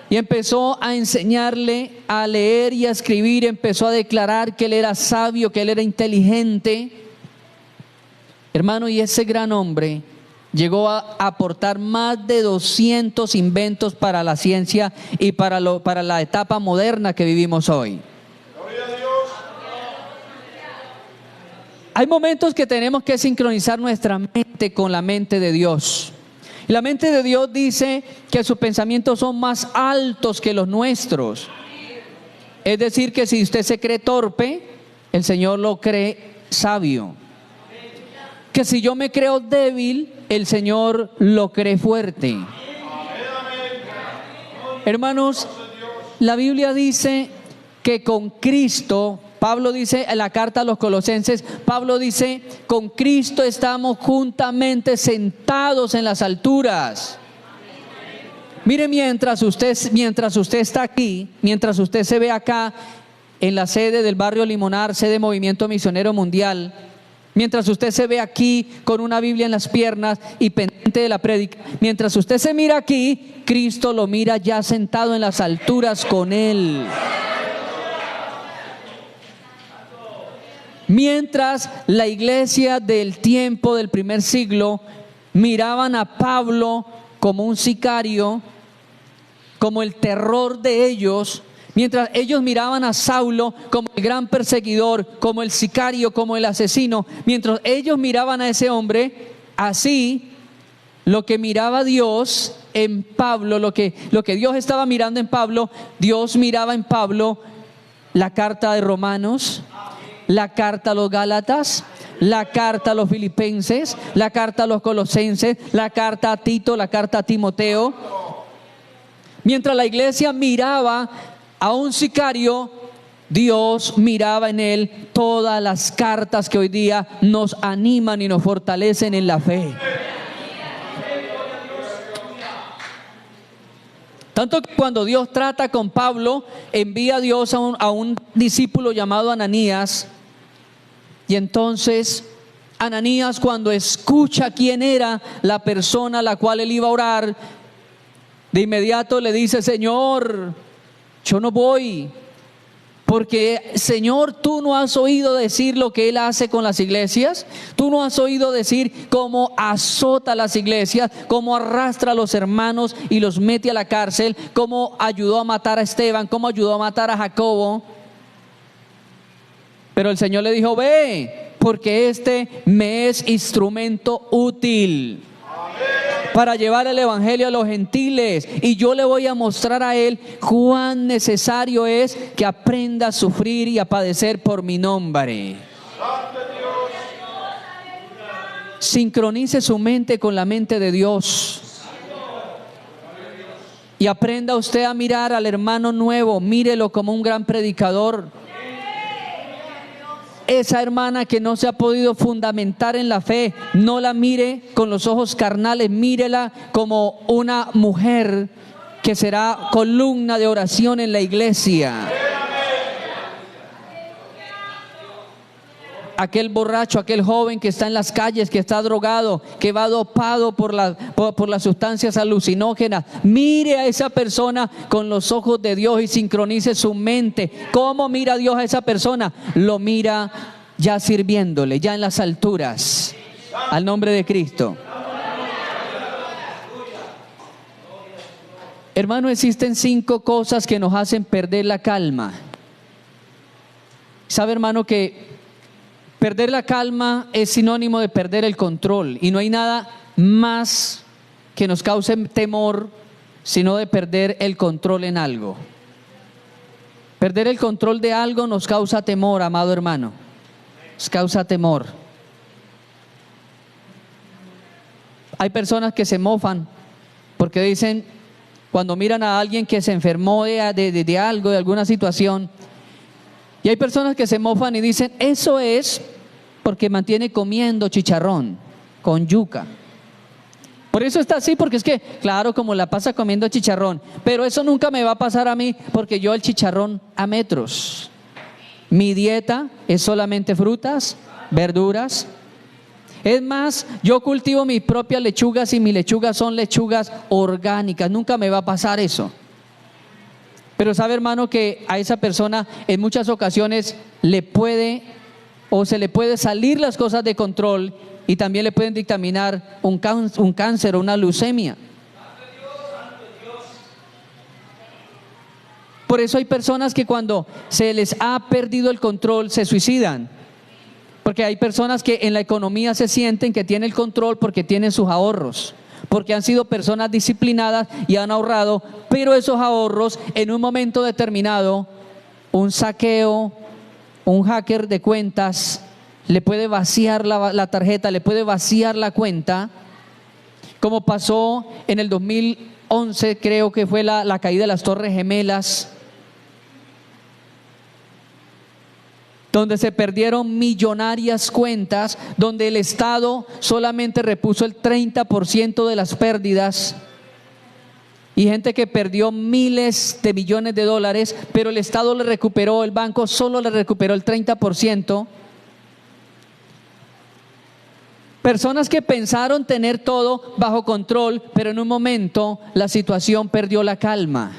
Y empezó a enseñarle a leer y a escribir, empezó a declarar que él era sabio, que él era inteligente. Hermano, y ese gran hombre llegó a aportar más de 200 inventos para la ciencia y para la etapa moderna que vivimos hoy. Hay momentos que tenemos que sincronizar nuestra mente con la mente de Dios. Y la mente de Dios dice que sus pensamientos son más altos que los nuestros. Es decir, que si usted se cree torpe, el Señor lo cree sabio. que si yo me creo débil, el Señor lo cree fuerte. Hermanos, la Biblia dice que con Cristo, Pablo dice en la carta a los Colosenses, Pablo dice, con Cristo estamos juntamente sentados en las alturas. Mire, mientras usted está aquí, mientras usted se ve acá en la sede del barrio Limonar, sede Movimiento Misionero Mundial, mientras usted se ve aquí con una Biblia en las piernas y pendiente de la prédica, mientras usted se mira aquí, Cristo lo mira ya sentado en las alturas con Él. Mientras la iglesia del tiempo del primer siglo miraban a Pablo como un sicario, como el terror de ellos, mientras ellos miraban a Saulo como el gran perseguidor, como el sicario, como el asesino, mientras ellos miraban a ese hombre, así lo que miraba Dios en Pablo, lo que Dios estaba mirando en Pablo, Dios miraba en Pablo la carta de Romanos, la carta a los Gálatas, la carta a los Filipenses, la carta a los Colosenses, la carta a Tito, la carta a Timoteo. Mientras la iglesia miraba a un sicario, Dios miraba en él todas las cartas que hoy día nos animan y nos fortalecen en la fe. Tanto que cuando Dios trata con Pablo, envía a Dios a un discípulo llamado Ananías. Y entonces Ananías, cuando escucha quién era la persona a la cual él iba a orar, de inmediato le dice: Señor, yo no voy, porque Señor, tú no has oído decir lo que Él hace con las iglesias, tú no has oído decir cómo azota las iglesias, cómo arrastra a los hermanos y los mete a la cárcel, cómo ayudó a matar a Esteban, cómo ayudó a matar a Jacobo. Pero el Señor le dijo: ve, porque este me es instrumento útil para llevar el evangelio a los gentiles, y yo le voy a mostrar a él cuán necesario es que aprenda a sufrir y a padecer por mi nombre. Sincronice su mente con la mente de Dios y aprenda usted a mirar al hermano nuevo, mírelo como un gran predicador. Esa hermana que no se ha podido fundamentar en la fe, no la mire con los ojos carnales, mírela como una mujer que será columna de oración en la iglesia. Aquel borracho, aquel joven que está en las calles, que está drogado, que va dopado por las sustancias alucinógenas, mire a esa persona con los ojos de Dios y sincronice su mente. ¿Cómo mira Dios a esa persona? Lo mira ya sirviéndole, ya en las alturas, al nombre de Cristo. Hermano, existen 5 cosas que nos hacen perder la calma. ¿Sabe, hermano, que perder la calma es sinónimo de perder el control? Y no hay nada más que nos cause temor sino de perder el control en algo. Perder el control de algo nos causa temor, amado hermano. Nos causa temor. Hay personas que se mofan porque dicen, cuando miran a alguien que se enfermó de algo, de alguna situación, y hay personas que se mofan y dicen: eso es porque mantiene comiendo chicharrón con yuca. Por eso está así, porque es que, claro, como la pasa comiendo chicharrón, pero eso nunca me va a pasar a mí, porque yo el chicharrón a metros. Mi dieta es solamente frutas, verduras. Es más, yo cultivo mis propias lechugas y mis lechugas son lechugas orgánicas. Nunca me va a pasar eso. Pero sabe, hermano, que a esa persona en muchas ocasiones se le puede salir las cosas de control, y también le pueden dictaminar un cáncer o una leucemia. Por eso hay personas que cuando se les ha perdido el control se suicidan. Porque hay personas que en la economía se sienten que tienen el control porque tienen sus ahorros, porque han sido personas disciplinadas y han ahorrado, pero esos ahorros en un momento determinado, un saqueo, un hacker de cuentas le puede vaciar la tarjeta, le puede vaciar la cuenta, como pasó en el 2011, creo que fue la caída de las Torres Gemelas, donde se perdieron millonarias cuentas, donde el Estado solamente repuso el 30% de las pérdidas, y gente que perdió miles de millones de dólares, pero el Estado le recuperó, el banco solo le recuperó el 30%. Personas que pensaron tener todo bajo control, pero en un momento la situación perdió la calma.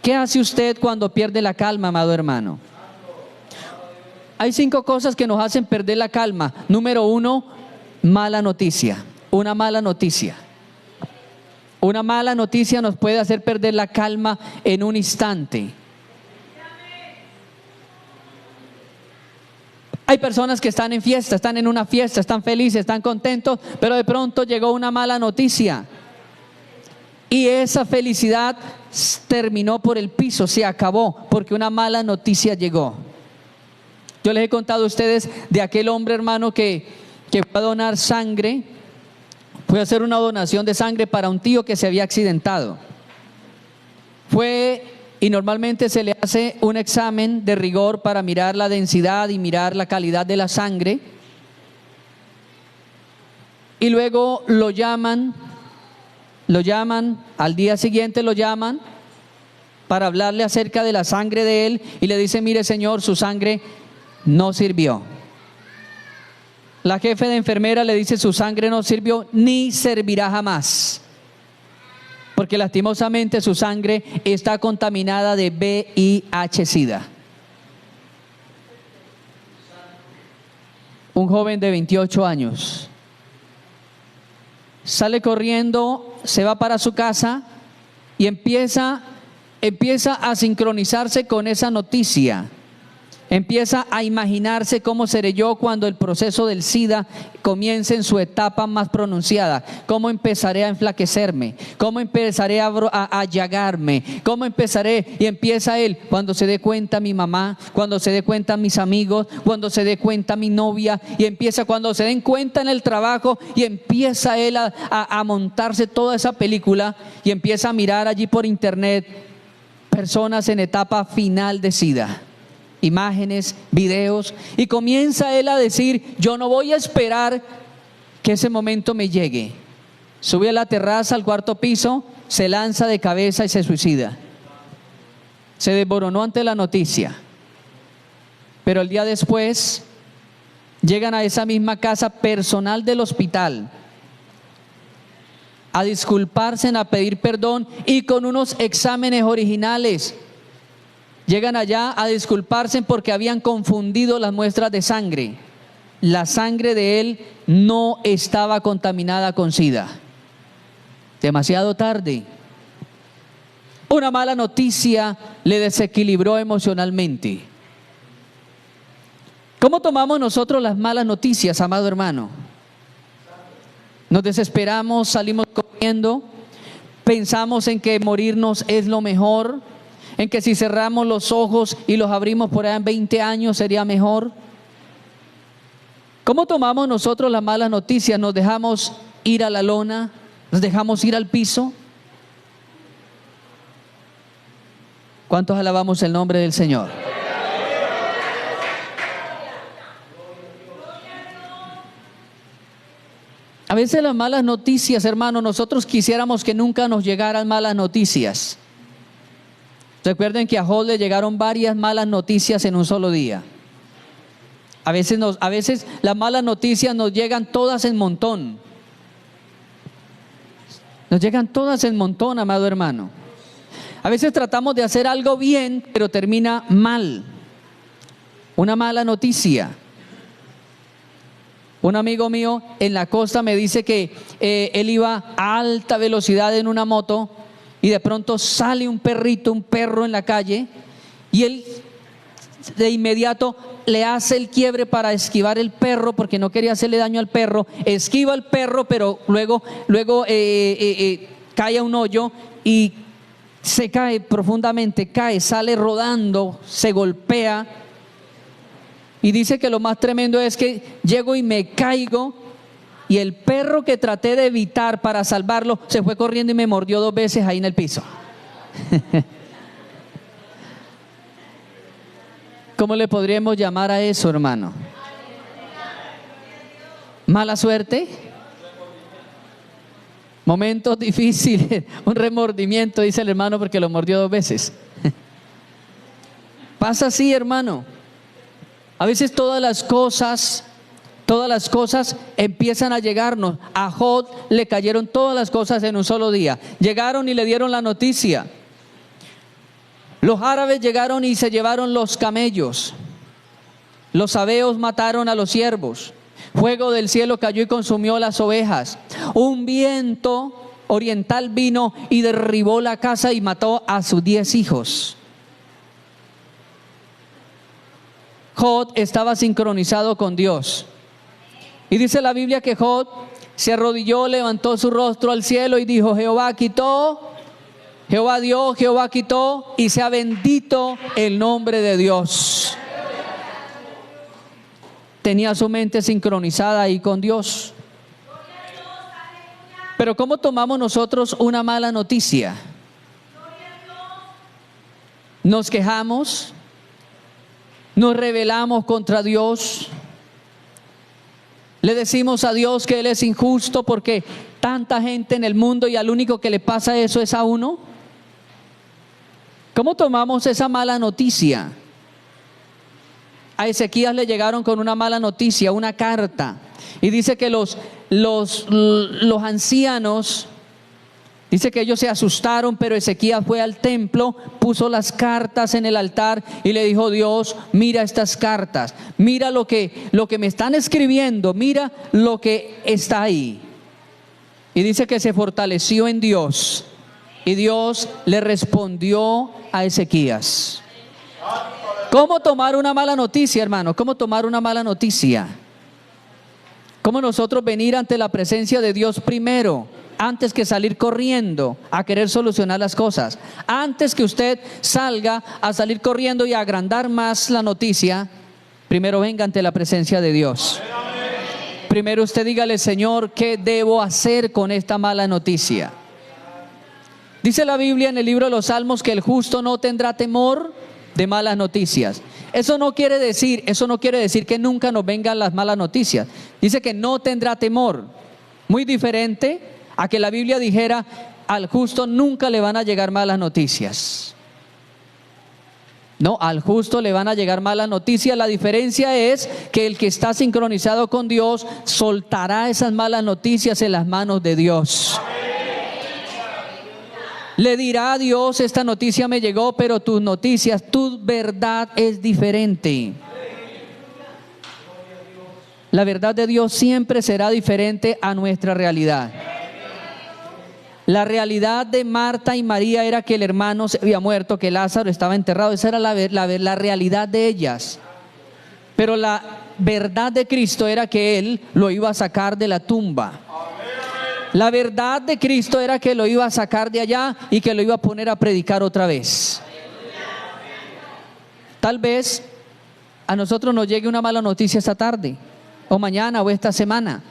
¿Qué hace usted cuando pierde la calma, amado hermano? Hay 5 cosas que nos hacen perder la calma. Número 1, mala noticia. Una mala noticia. Una mala noticia nos puede hacer perder la calma en un instante. Hay personas que están en fiesta, están en una fiesta, están felices, están contentos, pero de pronto llegó una mala noticia. Y esa felicidad terminó por el piso, se acabó, porque una mala noticia llegó. Yo les he contado a ustedes de aquel hombre, hermano, que fue a donar sangre, fue a hacer una donación de sangre para un tío que se había accidentado. Y normalmente se le hace un examen de rigor para mirar la densidad y mirar la calidad de la sangre. Y luego lo llaman, al día siguiente lo llaman para hablarle acerca de la sangre de él y le dice: mire señor, su sangre no sirvió. La jefe de enfermera le dice: su sangre no sirvió ni servirá jamás, porque lastimosamente su sangre está contaminada de VIH-Sida. Un joven de 28 años sale corriendo, se va para su casa y empieza a sincronizarse con esa noticia. Empieza a imaginarse cómo seré yo cuando el proceso del SIDA comience en su etapa más pronunciada. Cómo empezaré a enflaquecerme, cómo empezaré a llagarme, cómo empezaré. Y empieza él, cuando se dé cuenta mi mamá, cuando se dé cuenta mis amigos, cuando se dé cuenta mi novia, y empieza cuando se den cuenta en el trabajo, y empieza él a montarse toda esa película, y empieza a mirar allí por internet personas en etapa final de SIDA. Imágenes, videos, y comienza él a decir: yo no voy a esperar que ese momento me llegue. Sube a la terraza, al 4º piso, se lanza de cabeza y se suicida. Se desboronó ante la noticia. Pero el día después llegan a esa misma casa personal del hospital a disculparse, a pedir perdón, y con unos exámenes originales. Llegan allá a disculparse porque habían confundido las muestras de sangre. La sangre de él no estaba contaminada con SIDA. Demasiado tarde. Una mala noticia le desequilibró emocionalmente. ¿Cómo tomamos nosotros las malas noticias, amado hermano? Nos desesperamos, salimos corriendo, pensamos en que morirnos es lo mejor, en que si cerramos los ojos y los abrimos por allá en 20 años sería mejor. ¿Cómo tomamos nosotros las malas noticias? ¿Nos dejamos ir a la lona? ¿Nos dejamos ir al piso? ¿Cuántos alabamos el nombre del Señor? A veces las malas noticias, hermano, nosotros quisiéramos que nunca nos llegaran malas noticias. Recuerden que a Job le llegaron varias malas noticias en un solo día. A veces las malas noticias nos llegan todas en montón. Nos llegan todas en montón, amado hermano. A veces tratamos de hacer algo bien, pero termina mal. Una mala noticia. Un amigo mío en la costa me dice que él iba a alta velocidad en una moto, y de pronto sale un perro en la calle, y él de inmediato le hace el quiebre para esquivar el perro, porque no quería hacerle daño al perro. Esquiva al perro, pero luego cae a un hoyo y se cae profundamente, sale rodando, se golpea. Y dice que lo más tremendo es que llego y me caigo y el perro que traté de evitar para salvarlo se fue corriendo y me mordió 2 veces ahí en el piso. ¿Cómo le podríamos llamar a eso, hermano? ¿Mala suerte? Momentos difíciles, un remordimiento, dice el hermano, porque lo mordió 2 veces. Pasa así, hermano. A veces todas las cosas empiezan a llegarnos. A Job le cayeron todas las cosas en un solo día. Llegaron y le dieron la noticia. Los árabes llegaron y se llevaron los camellos. Los sabeos mataron a los siervos. Fuego del cielo cayó y consumió las ovejas. Un viento oriental vino y derribó la casa y mató a sus 10 hijos. Job estaba sincronizado con Dios. Y dice la Biblia que Job se arrodilló, levantó su rostro al cielo y dijo: Jehová quitó, Jehová dio, Jehová quitó, y sea bendito el nombre de Dios. Tenía su mente sincronizada ahí con Dios. Pero ¿cómo tomamos nosotros una mala noticia? Nos quejamos, nos rebelamos contra Dios, le decimos a Dios que Él es injusto porque tanta gente en el mundo y al único que le pasa eso es a uno. ¿Cómo tomamos esa mala noticia? A Ezequías le llegaron con una mala noticia, una carta, y dice que los ancianos, dice que ellos se asustaron, pero Ezequías fue al templo, puso las cartas en el altar y le dijo: Dios, mira estas cartas, mira lo que me están escribiendo, mira lo que está ahí. Y dice que se fortaleció en Dios y Dios le respondió a Ezequías. ¿Cómo tomar una mala noticia, hermano? ¿Cómo tomar una mala noticia? ¿Cómo nosotros venir ante la presencia de Dios primero, antes que salir corriendo a querer solucionar las cosas? Antes que usted salga a salir corriendo y a agrandar más la noticia, primero venga ante la presencia de Dios. Primero usted dígale: Señor, ¿qué debo hacer con esta mala noticia? Dice la Biblia en el libro de los Salmos que el justo no tendrá temor de malas noticias. Eso no quiere decir que nunca nos vengan las malas noticias. Dice que no tendrá temor. Muy diferente a que la Biblia dijera: al justo nunca le van a llegar malas noticias. No, al justo le van a llegar malas noticias. La diferencia es que el que está sincronizado con Dios soltará esas malas noticias en las manos de Dios. Le dirá a Dios: esta noticia me llegó, pero tus noticias, tu verdad es diferente. La verdad de Dios siempre será diferente a nuestra realidad. La realidad de Marta y María era que el hermano se había muerto, que Lázaro estaba enterrado. Esa era la realidad de ellas. Pero la verdad de Cristo era que Él lo iba a sacar de la tumba. La verdad de Cristo era que lo iba a sacar de allá y que lo iba a poner a predicar otra vez. Tal vez a nosotros nos llegue una mala noticia esta tarde, o mañana, o esta semana,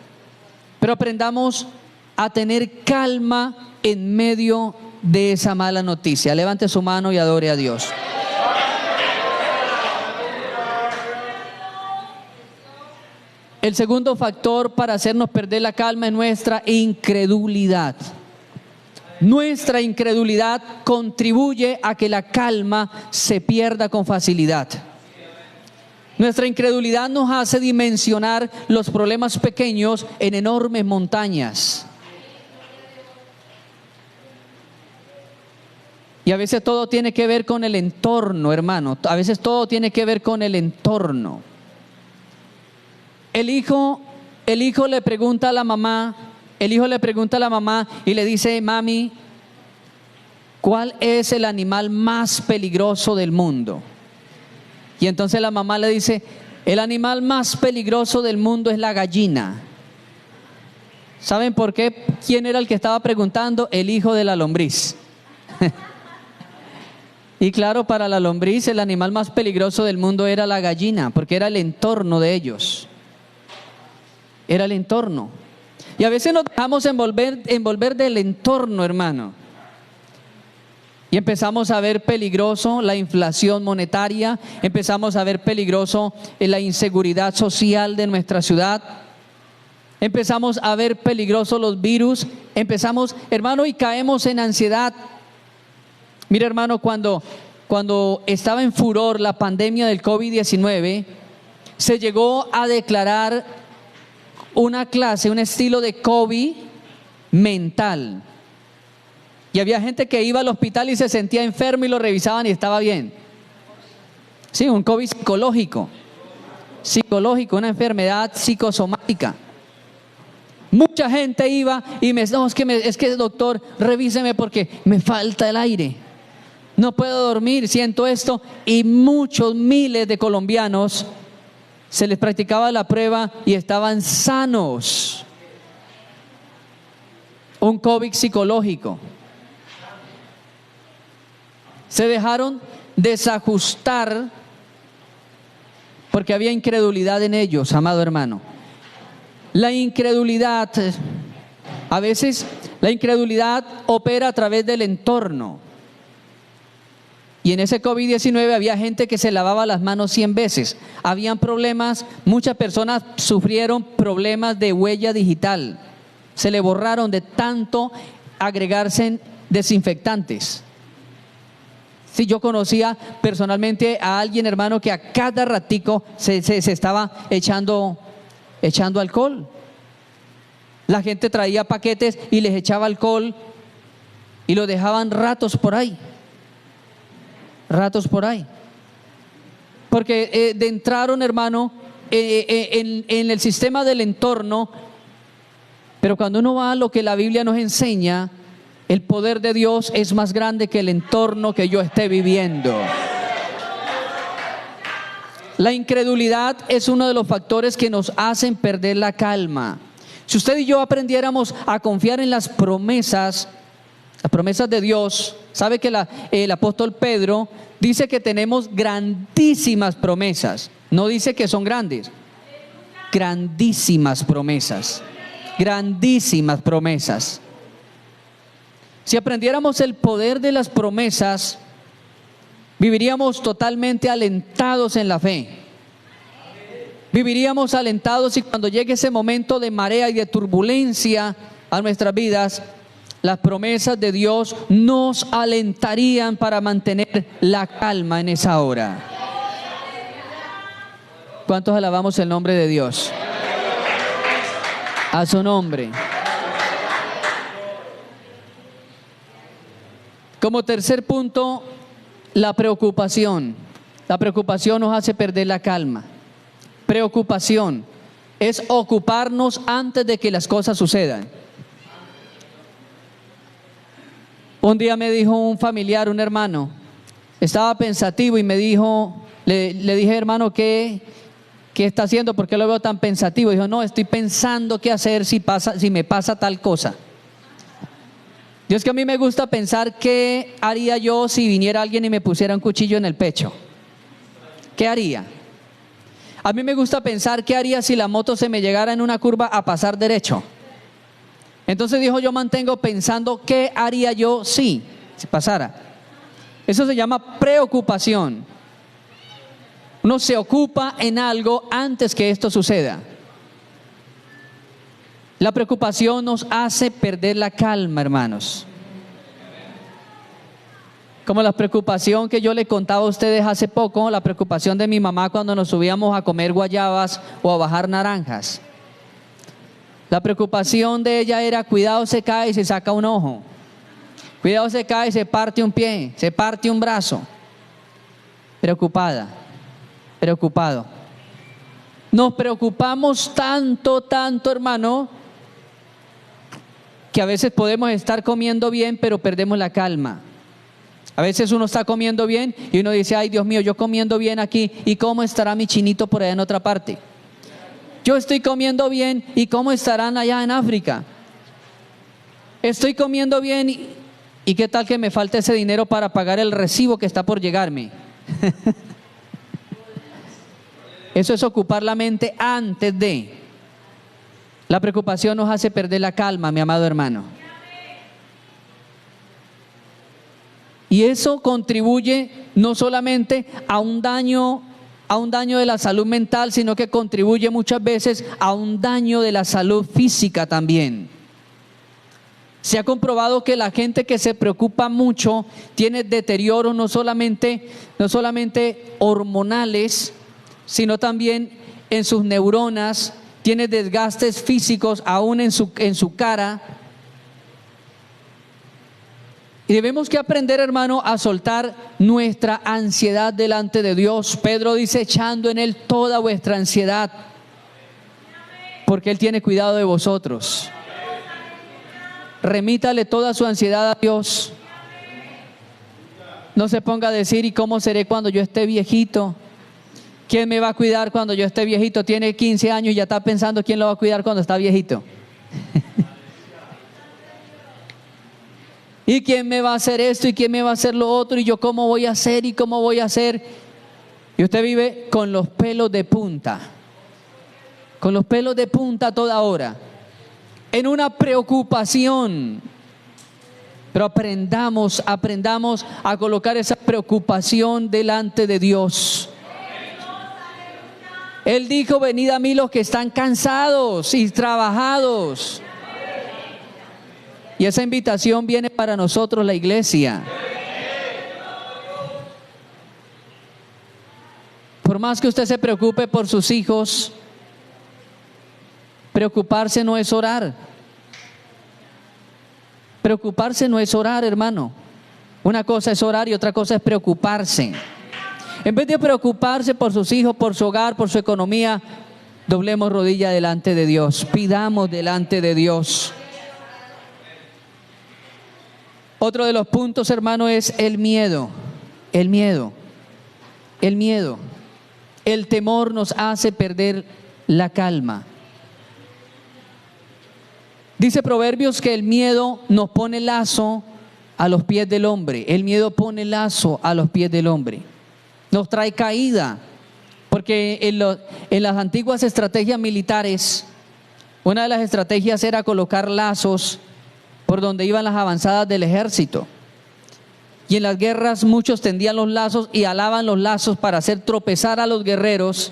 pero aprendamos a tener calma en medio de esa mala noticia. Levante su mano y adore a Dios. El segundo factor para hacernos perder la calma es nuestra incredulidad. Nuestra incredulidad contribuye a que la calma se pierda con facilidad. Nuestra incredulidad nos hace dimensionar los problemas pequeños en enormes montañas. Y a veces todo tiene que ver con el entorno, hermano. A veces todo tiene que ver con el entorno. El hijo le pregunta a la mamá, y le dice: mami, ¿cuál es el animal más peligroso del mundo? Y entonces la mamá le dice: el animal más peligroso del mundo es la gallina. ¿Saben por qué? ¿Quién era el que estaba preguntando? El hijo de la lombriz. Y claro, para la lombriz el animal más peligroso del mundo era la gallina, porque era el entorno de ellos. Era el entorno. Y a veces nos dejamos envolver del entorno, hermano. Y empezamos a ver peligroso la inflación monetaria, empezamos a ver peligroso la inseguridad social de nuestra ciudad, empezamos a ver peligroso los virus, empezamos, hermano, y caemos en ansiedad. Mira, hermano, cuando estaba en furor la pandemia del COVID-19, se llegó a declarar una clase, un estilo de COVID mental. Y había gente que iba al hospital y se sentía enfermo y lo revisaban y estaba bien. Sí, un COVID psicológico, una enfermedad psicosomática. Mucha gente iba y es que doctor, revíseme porque me falta el aire. No puedo dormir, siento esto. Y muchos miles de colombianos se les practicaba la prueba y estaban sanos. Un COVID psicológico. Se dejaron desajustar porque había incredulidad en ellos, amado hermano. La incredulidad, a veces la incredulidad opera a través del entorno. Y en ese COVID-19 había gente que se lavaba las manos 100 veces. Habían problemas, muchas personas sufrieron problemas de huella digital. Se le borraron de tanto agregarse desinfectantes. Sí, yo conocía personalmente a alguien, hermano, que a cada ratico se estaba echando alcohol. La gente traía paquetes y les echaba alcohol y lo dejaban ratos por ahí. Porque entraron, hermano, en el sistema del entorno. Pero cuando uno va a lo que la Biblia nos enseña, el poder de Dios es más grande que el entorno que yo esté viviendo. La incredulidad es uno de los factores que nos hacen perder la calma. Si usted y yo aprendiéramos a confiar en las promesas de Dios, sabe que el apóstol Pedro dice que tenemos grandísimas promesas. No dice que son grandes, grandísimas promesas. Grandísimas promesas. Si aprendiéramos el poder de las promesas, viviríamos totalmente alentados en la fe. Viviríamos alentados y cuando llegue ese momento de marea y de turbulencia a nuestras vidas, las promesas de Dios nos alentarían para mantener la calma en esa hora. ¿Cuántos alabamos el nombre de Dios? A su nombre. Como tercer punto, la preocupación. La preocupación nos hace perder la calma. Preocupación es ocuparnos antes de que las cosas sucedan. Un día me dijo un familiar, un hermano, estaba pensativo y me dijo, le dije, hermano, ¿qué está haciendo? ¿Por qué lo veo tan pensativo? Dijo, no, estoy pensando qué hacer si me pasa tal cosa. Yo es que a mí me gusta pensar qué haría yo si viniera alguien y me pusiera un cuchillo en el pecho. ¿Qué haría? A mí me gusta pensar qué haría si la moto se me llegara en una curva a pasar derecho. Entonces dijo, yo mantengo pensando qué haría yo si pasara. Eso se llama preocupación. Uno se ocupa en algo antes que esto suceda. La preocupación nos hace perder la calma, hermanos. Como la preocupación que yo le contaba a ustedes hace poco, la preocupación de mi mamá cuando nos subíamos a comer guayabas o a bajar naranjas. La preocupación de ella era, cuidado se cae y se saca un ojo. Cuidado se cae y se parte un pie, se parte un brazo. Preocupado. Nos preocupamos tanto, hermano, que a veces podemos estar comiendo bien, pero perdemos la calma. A veces uno está comiendo bien y uno dice, ay Dios mío, yo comiendo bien aquí, ¿y cómo estará mi chinito por allá en otra parte? Yo estoy comiendo bien, ¿y cómo estarán allá en África? Estoy comiendo bien ¿Y qué tal que me falte ese dinero para pagar el recibo que está por llegarme? Eso es ocupar la mente antes de. La preocupación nos hace perder la calma, mi amado hermano. Y eso contribuye no solamente a un daño de la salud mental, sino que contribuye muchas veces a un daño de la salud física también. Se ha comprobado que la gente que se preocupa mucho tiene deterioros no solamente hormonales, sino también en sus neuronas, tiene desgastes físicos aún en su cara. Y debemos que aprender, hermano, a soltar nuestra ansiedad delante de Dios. Pedro dice, echando en Él toda vuestra ansiedad, porque Él tiene cuidado de vosotros. Remítale toda su ansiedad a Dios. No se ponga a decir, ¿y cómo seré cuando yo esté viejito? ¿Quién me va a cuidar cuando yo esté viejito? Tiene 15 años y ya está pensando quién lo va a cuidar cuando está viejito. ¿Y quién me va a hacer esto? ¿Y quién me va a hacer lo otro? ¿Y yo cómo voy a hacer? ¿Y cómo voy a hacer? Y usted vive con los pelos de punta. Con los pelos de punta a toda hora. En una preocupación. Pero aprendamos a colocar esa preocupación delante de Dios. Él dijo, venid a mí los que están cansados y trabajados. Y esa invitación viene para nosotros, la iglesia. Por más que usted se preocupe por sus hijos, preocuparse no es orar. Preocuparse no es orar, hermano. Una cosa es orar y otra cosa es preocuparse. En vez de preocuparse por sus hijos, por su hogar, por su economía, doblemos rodilla delante de Dios. Pidamos delante de Dios. Otro de los puntos, hermano, es el miedo. El miedo. El miedo. El temor nos hace perder la calma. Dice Proverbios que el miedo nos pone lazo a los pies del hombre. El miedo pone lazo a los pies del hombre. Nos trae caída. Porque en las antiguas estrategias militares, una de las estrategias era colocar lazos por donde iban las avanzadas del ejército. Y en las guerras muchos tendían los lazos y alaban los lazos para hacer tropezar a los guerreros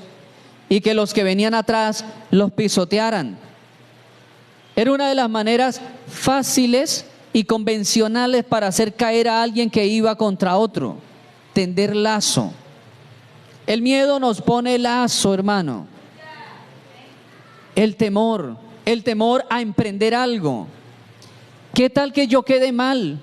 y que los que venían atrás los pisotearan. Era una de las maneras fáciles y convencionales para hacer caer a alguien que iba contra otro. Tender lazo. El miedo nos pone lazo, hermano. El temor a emprender algo. ¿Qué tal que yo quede mal?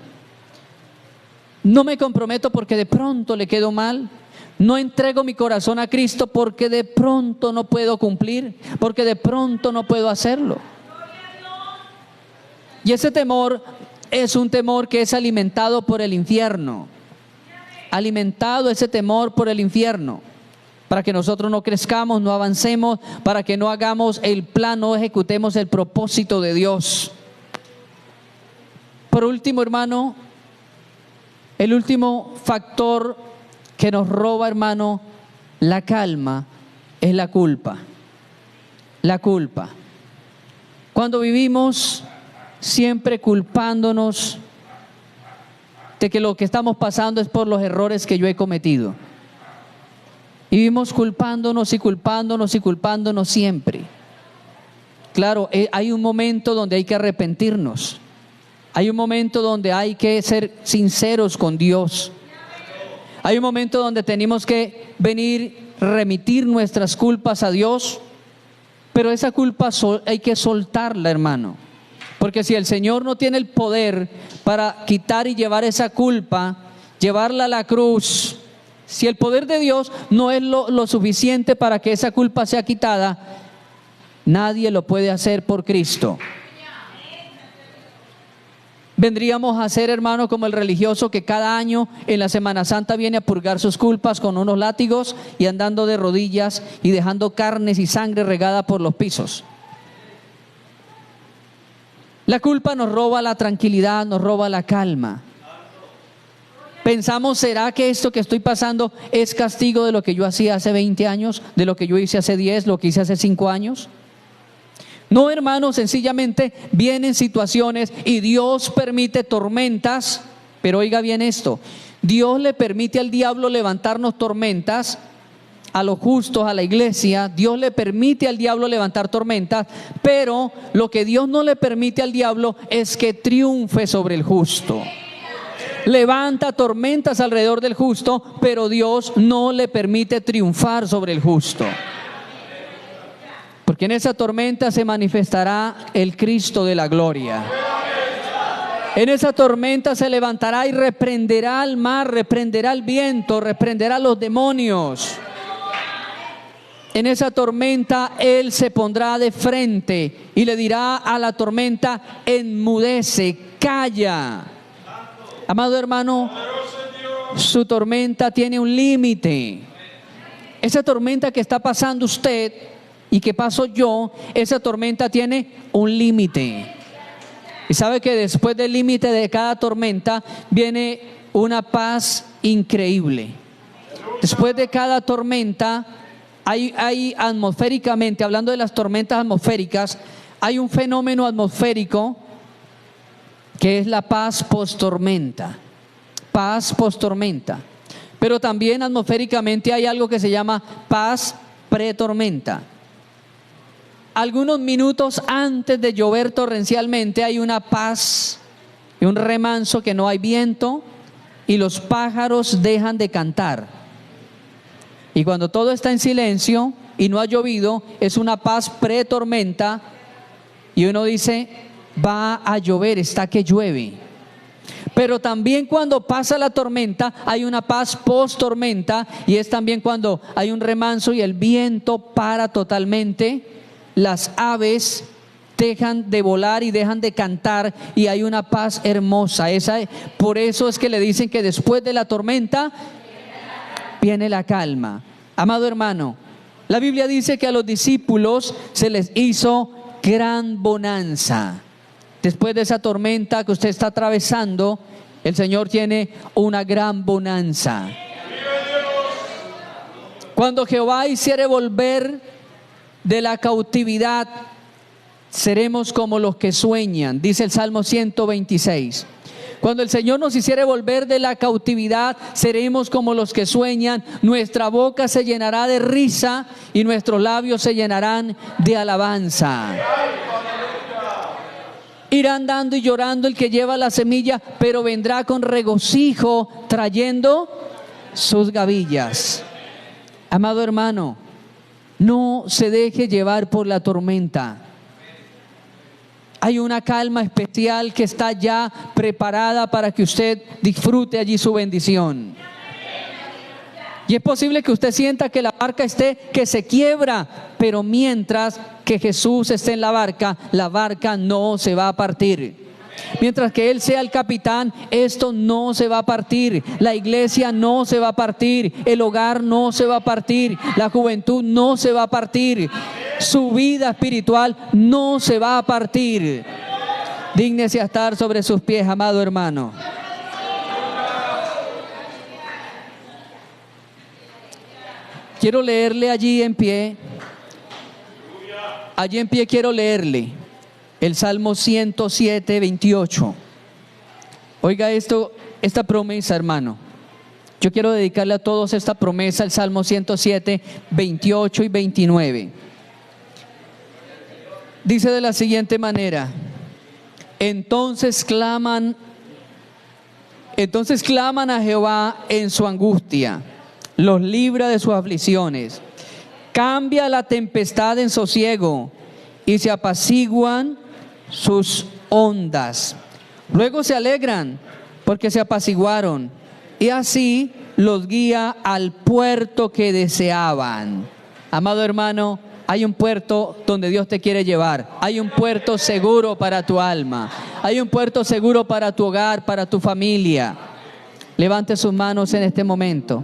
No me comprometo porque de pronto le quedo mal. No entrego mi corazón a Cristo porque de pronto no puedo cumplir, porque de pronto no puedo hacerlo. Y ese temor es un temor que es alimentado por el infierno. Alimentado ese temor por el infierno. Para que nosotros no crezcamos, no avancemos, para que no hagamos el plan, no ejecutemos el propósito de Dios. Por último, hermano, el último factor que nos roba, hermano, la calma es la culpa. La culpa. Cuando vivimos siempre culpándonos de que lo que estamos pasando es por los errores que yo he cometido. Y vivimos culpándonos y culpándonos y culpándonos siempre. Claro, hay un momento donde hay que arrepentirnos. Hay un momento donde hay que ser sinceros con Dios. Hay un momento donde tenemos que venir, remitir nuestras culpas a Dios. Pero esa culpa hay que soltarla, hermano. Porque si el Señor no tiene el poder para quitar y llevar esa culpa, llevarla a la cruz, si el poder de Dios no es lo suficiente para que esa culpa sea quitada, nadie lo puede hacer por Cristo. Vendríamos a ser, hermano, como el religioso que cada año en la Semana Santa viene a purgar sus culpas con unos látigos y andando de rodillas y dejando carnes y sangre regada por los pisos. La culpa nos roba la tranquilidad, nos roba la calma. Pensamos, ¿será que esto que estoy pasando es castigo de lo que yo hacía hace 20 años, de lo que yo hice hace 10, lo que hice hace 5 años? No, hermanos, sencillamente vienen situaciones y Dios permite tormentas, pero oiga bien esto, Dios le permite al diablo levantarnos tormentas, a los justos, a la iglesia, Dios le permite al diablo levantar tormentas, pero lo que Dios no le permite al diablo es que triunfe sobre el justo. Levanta tormentas alrededor del justo, pero Dios no le permite triunfar sobre el justo. Porque en esa tormenta se manifestará el Cristo de la gloria. En esa tormenta se levantará y reprenderá al mar, reprenderá al viento, reprenderá a los demonios. En esa tormenta Él se pondrá de frente y le dirá a la tormenta: enmudece, calla. Amado hermano, su tormenta tiene un límite. Esa tormenta que está pasando usted y que paso yo, esa tormenta tiene un límite. Y sabe que después del límite de cada tormenta viene una paz increíble. Después de cada tormenta hay atmosféricamente, hablando de las tormentas atmosféricas, hay un fenómeno atmosférico que es la paz post-tormenta. Paz post-tormenta. Pero también atmosféricamente hay algo que se llama paz pre-tormenta. Algunos minutos antes de llover torrencialmente hay una paz y un remanso, que no hay viento y los pájaros dejan de cantar. Y cuando todo está en silencio y no ha llovido, es una paz pre-tormenta y uno dice: va a llover, está que llueve. Pero también cuando pasa la tormenta hay una paz post-tormenta, y es también cuando hay un remanso y el viento para totalmente, las aves dejan de volar y dejan de cantar y hay una paz hermosa. Por eso es que le dicen que después de la tormenta viene la calma. Amado hermano, la Biblia dice que a los discípulos se les hizo gran bonanza. Después de esa tormenta que usted está atravesando, el Señor tiene una gran bonanza. Cuando Jehová hiciere volver de la cautividad, seremos como los que sueñan, dice el Salmo 126. Cuando el Señor nos hiciere volver de la cautividad, seremos como los que sueñan. Nuestra boca se llenará de risa y nuestros labios se llenarán de alabanza. Irá andando y llorando el que lleva la semilla, pero vendrá con regocijo trayendo sus gavillas. Amado hermano, no se deje llevar por la tormenta. Hay una calma especial que está ya preparada para que usted disfrute allí su bendición. Y es posible que usted sienta que la barca que se quiebra, pero mientras que Jesús esté en la barca no se va a partir. Mientras que Él sea el capitán, esto no se va a partir. La iglesia no se va a partir. El hogar no se va a partir. La juventud no se va a partir. Su vida espiritual no se va a partir. Dígnese a estar sobre sus pies, amado hermano. Quiero leerle allí en pie. Allí en pie quiero leerle el Salmo 107, 28. Oiga esta promesa, hermano. Yo quiero dedicarle a todos esta promesa, el Salmo 107, 28 y 29. Dice de la siguiente manera: entonces claman a Jehová en su angustia, los libra de sus aflicciones. Cambia la tempestad en sosiego y se apaciguan sus ondas. Luego se alegran porque se apaciguaron, y así los guía al puerto que deseaban. Amado hermano, hay un puerto donde Dios te quiere llevar. Hay un puerto seguro para tu alma. Hay un puerto seguro para tu hogar, para tu familia. Levante sus manos en este momento.